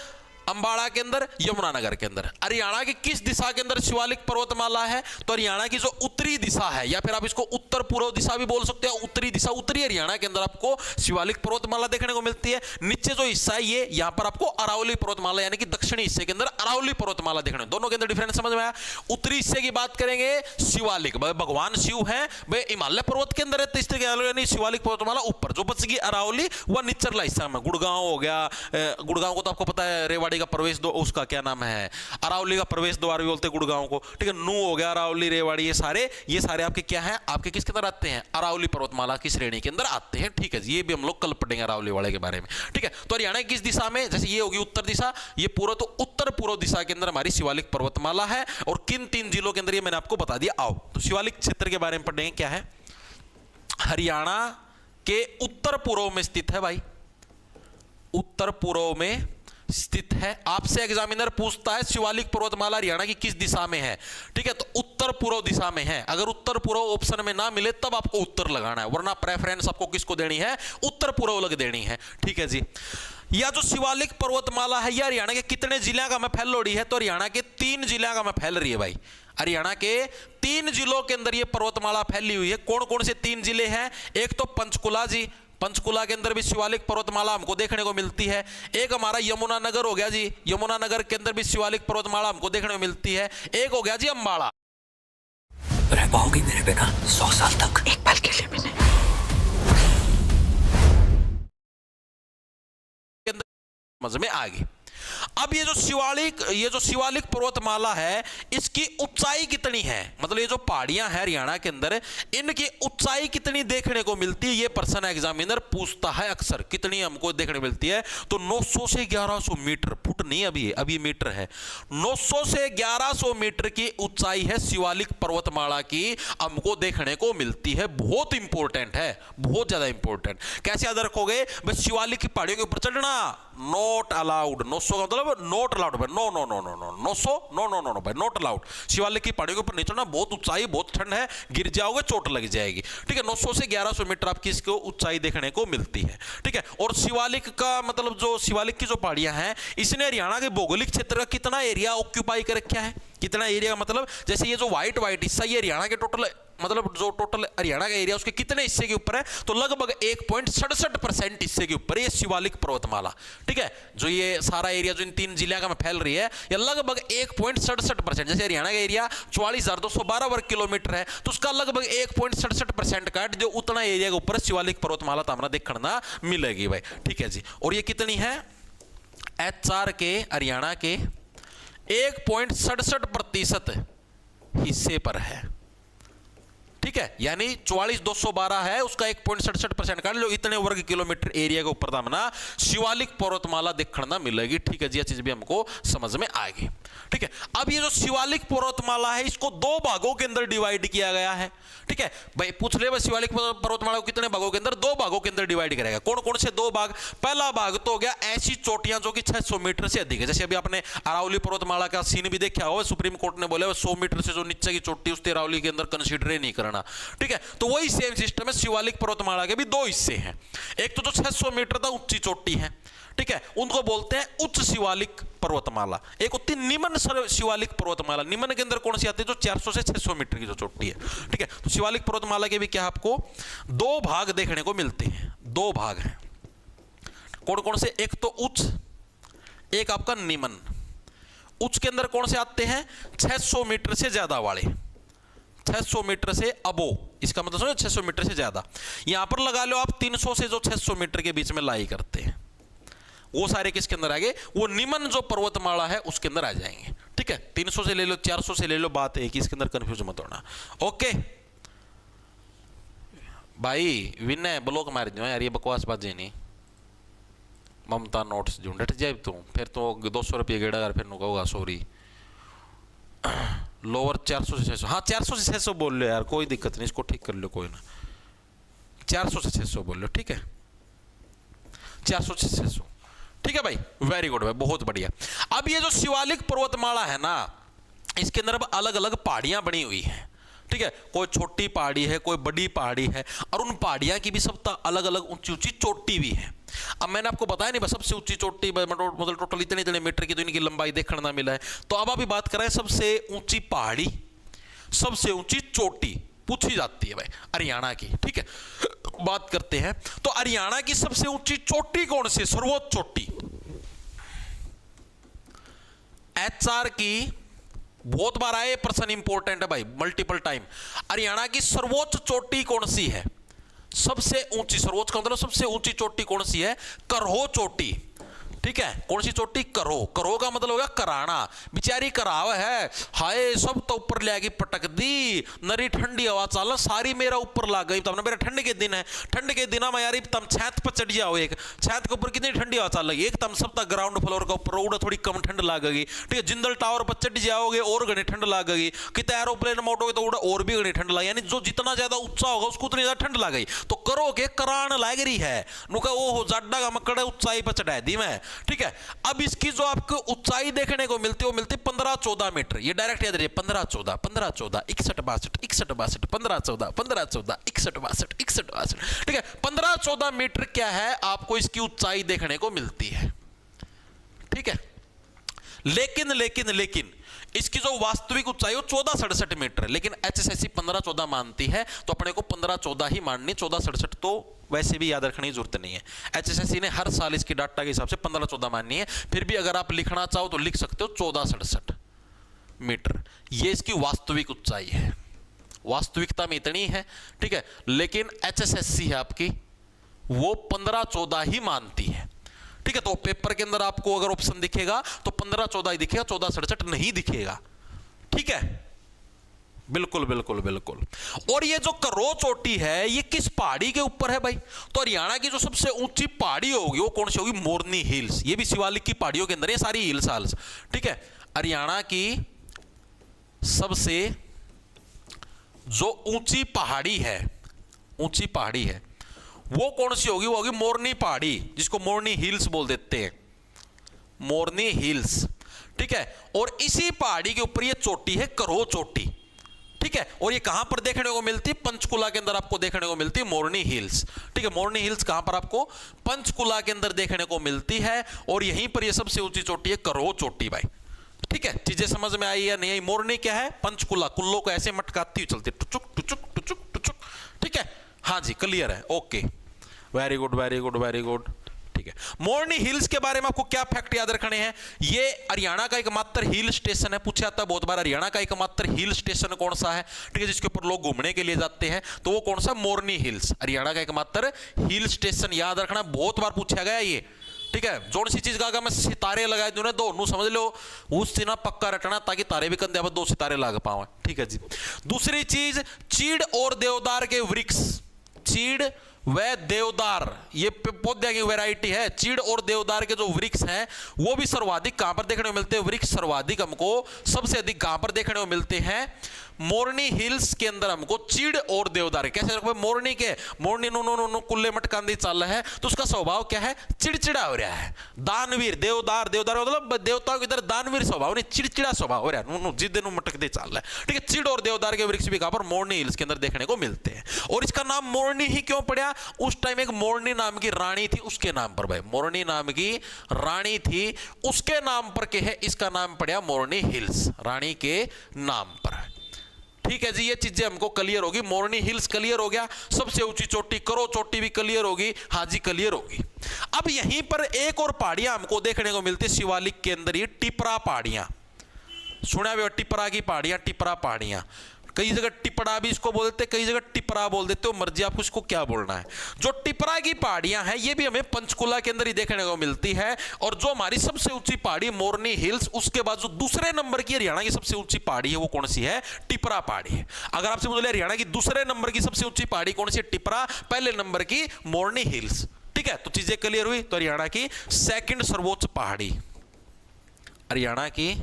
अंबाला के अंदर, यमुनानगर के अंदर। हरियाणा की किस दिशा के अंदर शिवालिक पर्वतमाला है? तो हरियाणा की जो उत्तरी दिशा है, या फिर आप इसको उत्तर पूर्व दिशा भी बोल सकते हो, उत्तरी दिशा, उत्तरी हरियाणा के अंदर आपको शिवालिक पर्वतमाला देखने को मिलती है। नीचे जो हिस्सा है ये, यहां पर आपको अरावली पर्वतमाला यानी कि दक्षिणी हिस्से के अंदर अरावली पर्वतमाला देखने। दोनों के अंदर डिफरेंस समझ में आया? उत्तरी हिस्से की बात करेंगे शिवालिक, भगवान शिव है भाई हिमालय पर्वत के अंदर है, तो इस तरह यानी शिवालिक पर्वतमाला ऊपर। जो बच गई अरावली वह निचला हिस्सा में, गुड़गांव हो गया, गुड़गांव को तो आपको पता है रेवाड़ी का प्रवेश दो, उसका क्या नाम है? अरावली का प्रवेश द्वार भी बोलते हैं गुड़गांव को, ठीक है। नू हो गया, अरावली, रेवाड़ी, ये सारे आपके क्या है? आपके किसके अंदर आते हैं? अरावली पर्वतमाला की श्रेणी के अंदर आते हैं, ठीक है। ये भी हम लोग कल पढ़ेंगे अरावली वाले के बारे में, ठीक है। तो हरियाणा की किस दिशा में? जैसे ये होगी उत्तर दिशा, ये पूरा, तो उत्तर पूर्व दिशा के अंदर हमारी शिवालिक पर्वतमाला है। और किन 3 जिलों के अंदर ये मैंने आपको बता दिया। आओ तो शिवालिक क्षेत्र के बारे में पढ़ेंगे। क्या है? हरियाणा के उत्तर पूर्व में स्थित है भाई, उत्तर पूर्व में स्थित है। आपसे एग्जामिनर पूछता है शिवालिक पर्वतमाला हरियाणा की किस दिशा में है, ठीक है, तो उत्तर पूर्व दिशा में है। अगर उत्तर पूर्व ऑप्शन में ना मिले तब आपको उत्तर लगाना है, वरना प्रेफरेंस आपको किसको देनी है, उत्तर पूर्व लग देनी है, ठीक है जी। या जो शिवालिक पर्वतमाला है यह हरियाणा के कितने जिलों का में फैल रही है, तो हरियाणा के 3 जिलों का में फैल रही है भाई। हरियाणा के 3 जिलों के अंदर यह पर्वतमाला फैली हुई है। कौन कौन से 3 जिले हैं, एक तो पंचकुला जी, पंचकुला के अंदर भी शिवालिक पर्वतमाला हमको देखने को मिलती है। एक हमारा यमुनानगर हो गया जी, यमुनानगर के अंदर भी शिवालिक पर्वतमाला हमको देखने को मिलती है। एक हो गया जी अंबाला। रह पाओगी मेरे बिना 100 साल तक? एक पल के लिए भी नहीं। समझ में आ गई। अब ये जो शिवालिक पर्वतमाला है इसकी ऊंचाई कितनी है, मतलब ये जो पहाड़ियां हैं हरियाणा के अंदर इनकी ऊंचाई कितनी देखने को मिलती है, ये पर्सन एग्जामिनर पूछता है अक्सर। कितनी हमको देखने को मिलती है, तो 900 से 1100 मीटर, फुट नहीं अभी मीटर है। 900 से 1100 मीटर की ऊंचाई है शिवालिक पर्वतमाला की, हमको देखने को मिलती है। बहुत इंपॉर्टेंट है, बहुत ज्यादा इंपॉर्टेंट। कैसे याद रखोगे, बस शिवालिक की पहाड़ियों के ऊपर चढ़ना नॉट अलाउड। 900 का मतलब नॉट अलाउड भाई, no no no no no 900 no no no no भाई, नॉट अलाउड। शिवालिक की पहाड़ियों के ऊपर नहीं चढ़ना, बहुत ऊंचाई, बहुत ठंड है, गिर जाओगे चोट लग जाएगी, ठीक है। 900 से 1100 मीटर आपकी इसको ऊंचाई देखने को मिलती है, ठीक है। और शिवालिक का मतलब जो शिवालिक की जो पहाड़ियां हैं इसने हरियाणा के भौगोलिक क्षेत्र का कितना एरिया ऑक्यूपाई कर रखा है, कितना एरिया, मतलब जैसे ये जो व्हाइट हिस्सा ये हरियाणा के टोटल, मतलब जो टोटल हरियाणा का एरिया उसके कितने हिस्से के ऊपर है, तो लगभग 1.67% हिस्से के ऊपर ये शिवालिक पर्वतमाला, ठीक है। जो ये सारा एरिया जो इन 3 जिलों का में फैल रही है ये लगभग 1.67%, जैसे हरियाणा का एरिया 44,212 वर्ग किलोमीटर है तो उसका लगभग 1.67% का जो उतना एरिया के ऊपर शिवालिक पर्वतमाला तो हमारा देखना मिलेगी भाई, ठीक है जी। और ये कितनी है, HR के हरियाणा के 1.67% हिस्से पर है, ठीक है। यानी 44,212 है, उसका 1.67% का लो, इतने वर्ग किलोमीटर एरिया के ऊपर हमना शिवालिक पर्वतमाला देखना मिलेगी, ठीक है जी। यह चीज भी हमको समझ में आएगी, ठीक है। अब ये जो शिवालिक पर्वतमाला है इसको 2 भागों के अंदर डिवाइड किया गया है, ठीक है भाई। पूछ ले शिवालिक पर्वतमाला को कितने भागों के अंदर, 2 भागों के अंदर डिवाइड करेगा। कौन कौन से 2 भाग, पहला भाग तो हो गया ऐसी चोटियां जो कि 600 मीटर से अधिक है, जैसे अभी आपने अरावली पर्वतमाला का सीन भी देखा हो, सुप्रीम कोर्ट ने बोला 100 मीटर से जो नीचे की चोटी उसके अरावली के अंदर कंसीडर ही नहीं करना, ठीक है। तो वही सेम सिस्टम है, शिवालिक पर्वतमाला के भी 2 हिस्से हैं। एक तो जो 600 मीटर तक ऊंची चोटी है, ठीक है, उनको बोलते हैं उच्च शिवालिक पर्वतमाला। एक होती निम्न शिवालिक पर्वतमाला, निम्न के अंदर कौन सी आती है, जो 400 से 600 मीटर की जो चोटी है, ठीक है। तो शिवालिक पर्वतमाला के भी क्या आपको 2 भाग देखने को मिलते हैं, 2 भाग हैं। कौन कौन से, एक तो उच्च, एक आपका निम्न। उच्च के अंदर कौन से आते हैं, 600 मीटर से ज्यादा वाले, 600 मीटर से अबो, इसका मतलब समझो 600 मीटर से ज्यादा। यहां पर लगा लो आप 300 से जो 600 मीटर के बीच में लाई करते हैं, वो सारे किसके अंदर आ गए, वो निम्न जो पर्वतमाला है उसके अंदर आ जाएंगे, ठीक है। 300 से ले लो, 400 से ले लो, बात है कि इसके अंदर कंफ्यूज मत होना, ओके भाई। विनय ब्लॉक मार दो यार, ये बकवास बात नहीं। ममता नोट्स जो डट जाए तो फिर तो 200 रुपये गेड़ा यार, फिर होगा सॉरी। लोअर 400 से 600, हाँ 400 से 600 बोल लो यार, कोई दिक्कत नहीं, इसको ठीक कर लो, कोई ना। 400 से 600 बोल लो, ठीक है, 400 से 600, ठीक है भाई, वेरी गुड भाई, बहुत बढ़िया। अब ये जो शिवालिक पर्वतमाला है ना, इसके अंदर अब अलग अलग पहाड़ियां बनी हुई हैं, ठीक है। कोई छोटी पहाड़ी है, कोई बड़ी पहाड़ी है, और उन पहाड़ियां की भी सब अलग अलग ऊंची ऊंची चोटी भी है। अब मैंने आपको बताया नहीं, बस सबसे ऊंची चोटी मतलब टोटल इतने मीटर की तो इनकी लंबाई देखना मिला है। तो अब अभी बात करें सबसे ऊंची पहाड़ी, सबसे ऊंची चोटी पूछी जाती है भाई हरियाणा की, ठीक है। बात करते हैं तो हरियाणा की सबसे ऊंची चोटी कौन सी, सर्वोच्च चोटी, HR की बहुत बार आए प्रश्न, इंपॉर्टेंट है भाई, मल्टीपल टाइम। हरियाणा की सर्वोच्च चोटी कौन सी है, सबसे ऊंची, सर्वोच्च का मतलब सबसे ऊंची चोटी कौन सी है, करहो चोटी। ठीक है, कौन सी चोटी? करो। करो का मतलब होगा कराना, बेचारी कराव है, हाय सब तो ऊपर ले आके पटक दी, नरी ठंडी हवा चाल सारी मेरा ऊपर लग गई। तब मेरा ठंड के दिन है, ठंड के दिन में यार तम छत पर चढ़ जाओ, एक छत के ऊपर कितनी ठंडी हवा चाल लगी, एक तम सब तक ग्राउंड फ्लोर का ऊपर उड़ा थोड़ी कम ठंड लगेगी। ठीक है, जिंदल टावर पर चढ़ जाओगे और घनी ठंड लगेगी, कितने एरोप्लेन में उठोगे तो उड़ा और भी घनी ठंड लगेगी, यानी जो जितना ज्यादा ऊंचा होगा उसको उतनी ज्यादा ठंड लगेगी। तो करो के करान लग रही है, नुका वो हो जाडा का मकड़ा ऊंचाई पर चढ़ा दी मैं। ठीक है, अब इसकी जो आपको ऊंचाई देखने को मिलती है वो मिलती है 15-14 मीटर। ये डायरेक्ट याद रखिए, 15-14 15-14 61-62 61-62 15-14 15-14 61-62 61-62। ठीक है, 15-14 मीटर क्या है आपको इसकी ऊंचाई देखने को मिलती है। ठीक है, लेकिन इसकी जो वास्तविक ऊंचाई वो 14-67 मीटर है, लेकिन HSSC 15-14 मानती है तो अपने को 15-14 ही माननी, 14-67 तो वैसे भी याद रखने की जरूरत नहीं है। HSSC ने हर साल इसकी डाटा के हिसाब से 15-14 माननी है, फिर भी अगर आप लिखना चाहो तो लिख सकते हो 14-67 मीटर। ये इसकी वास्तविक ऊंचाई है, वास्तविकता में इतनी है। ठीक है, लेकिन HSSC है आपकी वो 15-14 ही मानती है। ठीक है, तो पेपर के अंदर आपको अगर ऑप्शन दिखेगा तो 15-14 ही दिखेगा, 14-67 नहीं दिखेगा। ठीक है, बिल्कुल बिल्कुल बिल्कुल। और ये जो करो चोटी है ये किस पहाड़ी के ऊपर है भाई? तो हरियाणा की जो सबसे ऊंची पहाड़ी होगी वो कौन सी होगी? मोरनी हिल्स। ये भी शिवालिक की पहाड़ियों के अंदर ये सारी हिल्स हाल्स। ठीक है, हरियाणा की सबसे जो ऊंची पहाड़ी है, ऊंची पहाड़ी है वो कौन सी होगी? वो होगी मोरनी पहाड़ी, जिसको मोरनी हिल्स बोल देते हैं, मोरनी हिल्स। ठीक है, और इसी पहाड़ी के ऊपर ये चोटी है करो चोटी। ठीक है, और ये कहां पर देखने को मिलती है? पंचकुला के अंदर आपको देखने को मिलती है मोरनी हिल्स। ठीक है, मोरनी हिल्स कहां पर आपको? पंचकुला के अंदर देखने को मिलती है, और यहीं पर ये सबसे ऊंची चोटी है करो चोटी भाई। ठीक है, चीजें समझ में आई या नहीं आई? मोरनी क्या है? पंचकुला, कुल्लो को ऐसे मटकाती हुई चलती है, टुचुक टुचुक टुचुक टुचुक। ठीक है, हाँ जी क्लियर है, okay, very good very good very good. ठीक है, मोरनी हिल्स के बारे में आपको क्या फैक्ट याद रखने हैं? ये हरियाणा का एकमात्र हिल स्टेशन है, पूछा जाता है बहुत बार, हरियाणा का एकमात्र हिल स्टेशन कौन सा है? ठीक है, जिसके ऊपर लोग घूमने के लिए जाते हैं, तो वो कौन सा? मोरनी हिल्स, हरियाणा का एकमात्र हिल स्टेशन। याद रखना, बहुत बार पूछा गया ये। ठीक है, जोन सी चीज का मैं सितारे लगाए दूं ना दो नू समझ लो, उस दिन पक्का रटना ताकि तारे भी कंधे पर 2 सितारे लग पाए। ठीक है जी। दूसरी चीज, चीड़ और देवदार के वृक्ष, चीड़ व देवदार ये पौधे की वैरायटी है। चीड़ और देवदार के जो वृक्ष हैं वो भी सर्वाधिक कहां पर देखने को मिलते हैं? वृक्ष सर्वाधिक हमको सबसे अधिक कहां पर देखने को मिलते हैं? मोरनी हिल्स के अंदर हमको चीड़ और देवदार। कैसे रखो? मोरनी के मोरनी नो नो नो नो कुल्ले मटकांदी चल है, तो उसका स्वभाव क्या है? चिड़चिड़ा हो रहा है। दानवीर, देवदार, देवदार मतलब देवताओं की तरह दानवीर स्वभाव नहीं, चिड़चिड़ा स्वभाव हो रहा है, नो जिद नु मटकते चल रहा है। ठीक है, चीड़ और देवदार के वृक्ष भी कहां पर? मोरनी हिल्स के अंदर देखने को मिलते हैं। और इसका नाम मोरनी ही क्यों पड़ा? उस टाइम एक मोरनी नाम की रानी थी, उसके नाम पर भाई, मोरनी नाम की रानी थी उसके नाम पर के है इसका नाम पड़ा मोरनी हिल्स, रानी के नाम पर। ठीक है जी, ये चीजें हमको क्लियर होगी। मोरनी हिल्स क्लियर हो गया, सबसे ऊंची चोटी करो चोटी भी क्लियर होगी, हाजी क्लियर होगी। अब यहीं पर एक और पहाड़ियां हमको देखने को मिलती है शिवालिक के अंदर, ये टिपरा पहाड़ियां। सुना भी टिपरा की पहाड़ियां, टिपरा पहाड़ियां, कई जगह टिपड़ा भी इसको बोल देते, कई जगह टिपरा बोल देते हो, मर्जी आपको इसको क्या बोलना है। जो टिपरा की पहाड़ियां हैं ये भी हमें पंचकुला के अंदर ही देखने को मिलती है। और जो हमारी सबसे ऊंची पहाड़ी मोरनी हिल्स, उसके बाद जो दूसरे नंबर की हरियाणा की सबसे ऊंची पहाड़ी है वो कौन सी है? टिपरा पहाड़ी है। अगर आपसे बोले हरियाणा की दूसरे नंबर की सबसे ऊंची पहाड़ी कौन सी है? टिपरा, पहले नंबर की मोरनी हिल्स। ठीक है, तो चीजें क्लियर हुई। तो हरियाणा की सेकंड सर्वोच्च पहाड़ी, हरियाणा की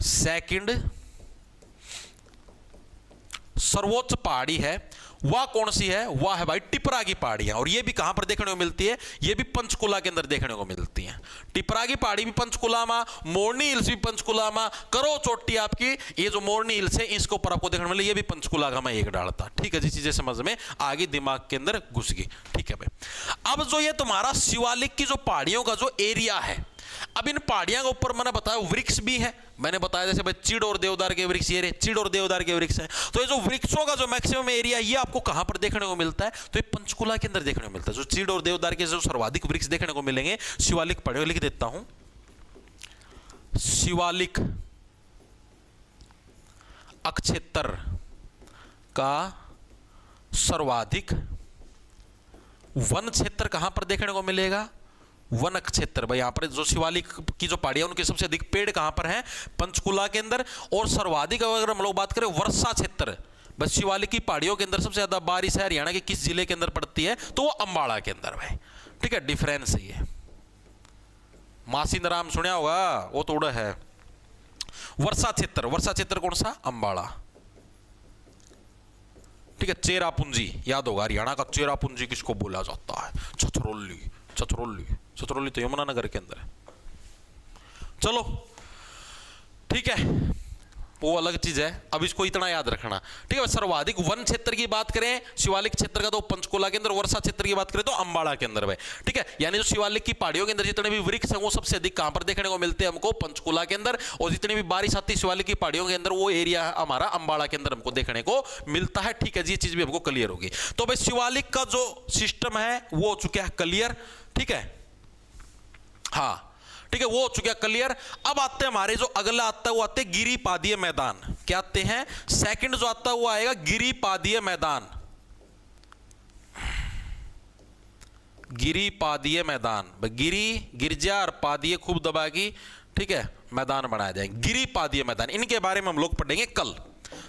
सेकंड सर्वोच्च पहाड़ी है वह कौन सी है? वह है भाई टिपरा की पहाड़ियां। और ये भी कहां पर देखने को मिलती है? ये भी पंचकुला के अंदर देखने को मिलती है। टिपरा की पहाड़ी भी पंचकुला में, मोरनी हिल्स भी पंचकुला में, करो चोटी आपकी ये जो मोरनी हिल्स है इसके ऊपर आपको देखने को मिले, ये भी पंचकुला का मैं एक डालता। ठीक है जी, चीजें समझ में आगे दिमाग के अंदर घुस गई। ठीक है भाई, अब जो ये तुम्हारा शिवालिक की जो पहाड़ियों का जो एरिया है, अब इन पहाड़ियों के ऊपर मैंने बताया वृक्ष भी है, मैंने बताया जैसे भाई चीड़ और देवदार के वृक्ष, ये चीड़ और देवदार के वृक्ष हैं। तो ये जो वृक्षों का जो मैक्सिमम एरिया ये आपको कहां पर देखने को मिलता है? तो ये पंचकुला के अंदर देखने को मिलता है। जो चीड़ और देवदार के जो सर्वाधिक वृक्ष देखने को मिलेंगे शिवालिक पहाड़ियों, लिख देता हूं, शिवालिक अक्षेत्र का सर्वाधिक वन क्षेत्र कहां पर देखने को मिलेगा? वन क्षेत्र भाई, यहाँ पर जो शिवालिक की जो पहाड़ियां उनके सबसे अधिक पेड़ कहां पर हैं? पंचकुला के अंदर। और सर्वाधिक अगर हम लोग बात करें वर्षा क्षेत्र, बस शिवालिक की पहाड़ियों के अंदर सबसे ज्यादा बारिश है हरियाणा के किस जिले के अंदर पड़ती है? तो वो अंबाला के अंदर भाई। ठीक है, डिफरेंस है ये। मासिंद राम सुना होगा, वो तो उड़ा है। वर्षा क्षेत्र, वर्षा क्षेत्र कौन सा? अंबाला। ठीक है, चेरापूंजी याद होगा, हरियाणा का चेरापूंजी किसको बोला जाता है? छछरौली। छछरौली, छछरौली तो यमुनानगर के अंदर है। चलो ठीक है, वो अलग चीज है, अब इसको इतना याद रखना। ठीक है, सर्वाधिक वन क्षेत्र की बात करें शिवालिक क्षेत्र का तो पंचकुला के अंदर, वर्षा क्षेत्र की बात करें तो अंबाला के अंदर भाई। ठीक है, यानी जो शिवालिक की पहाड़ियों के अंदर जितने भी वृक्ष हैं वो सबसे अधिक कहां पर देखने को मिलते हैं हमको? पंचकुला के अंदर। और जितनी भी बारिश आती है शिवालिक की पहाड़ियों के अंदर वो एरिया हमारा अंबाला के अंदर हमको देखने को मिलता है। ठीक है जी, ये चीज भी हमको क्लियर होगी। तो भाई शिवालिक का जो सिस्टम है वो हो चुका है क्लियर। ठीक है, हाँ ठीक है, वो हो चुका क्लियर। अब आते हैं हमारे जो अगला आता है वो आते हैं गिरिपादीय मैदान। क्या आते हैं? सेकंड जो आता है वो आएगा गिरिपादीय मैदान। गिरिपादीय मैदान, गिरी गिरजा और पादीय खूब दबाएगी। ठीक है, मैदान बनाया जाएगा गिरिपादीय मैदान। इनके बारे में हम लोग पढ़ेंगे कल।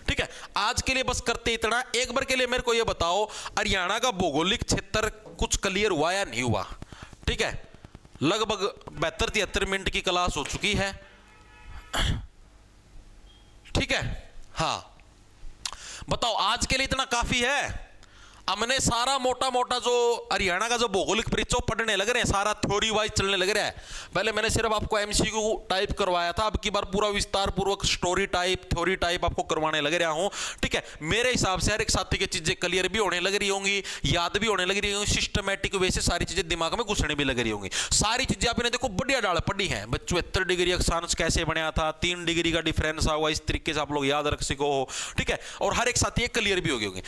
ठीक है, आज के लिए बस करते इतना। एक बार के लिए मेरे को यह बताओ, हरियाणा का भौगोलिक क्षेत्र कुछ क्लियर हुआ या नहीं हुआ? ठीक है, लगभग 72-73 मिनट की क्लास हो चुकी है। ठीक है, हाँ बताओ, आज के लिए इतना काफी है? हमने सारा मोटा मोटा जो हरियाणा का जो भौगोलिक परिचय पढ़ने लग रहे हैं, सारा थ्योरी वाइज चलने लग रहा है। पहले मैंने सिर्फ आपको एमसीक्यू टाइप करवाया था, अब की बार पूरा विस्तार पूर्वक स्टोरी टाइप, थ्योरी टाइप आपको करवाने लग रहा हूं। ठीक है, मेरे हिसाब से हर एक साथी की चीजें क्लियर भी होने लग रही होंगी, याद भी होने लग रही होंगी, सिस्टमेटिक वे से सारी चीजें दिमाग में घुसने भी लग रही होंगी। सारी चीजें आपने देखो बढ़िया डाल पढ़ी है। 74 डिग्री अक्षांश कैसे बनाया था, 3 डिग्री का डिफरेंस हुआ, इस तरीके से आप लोग याद रख सको हो। ठीक है, और हर एक साथी क्लियर भी हो गई होंगी।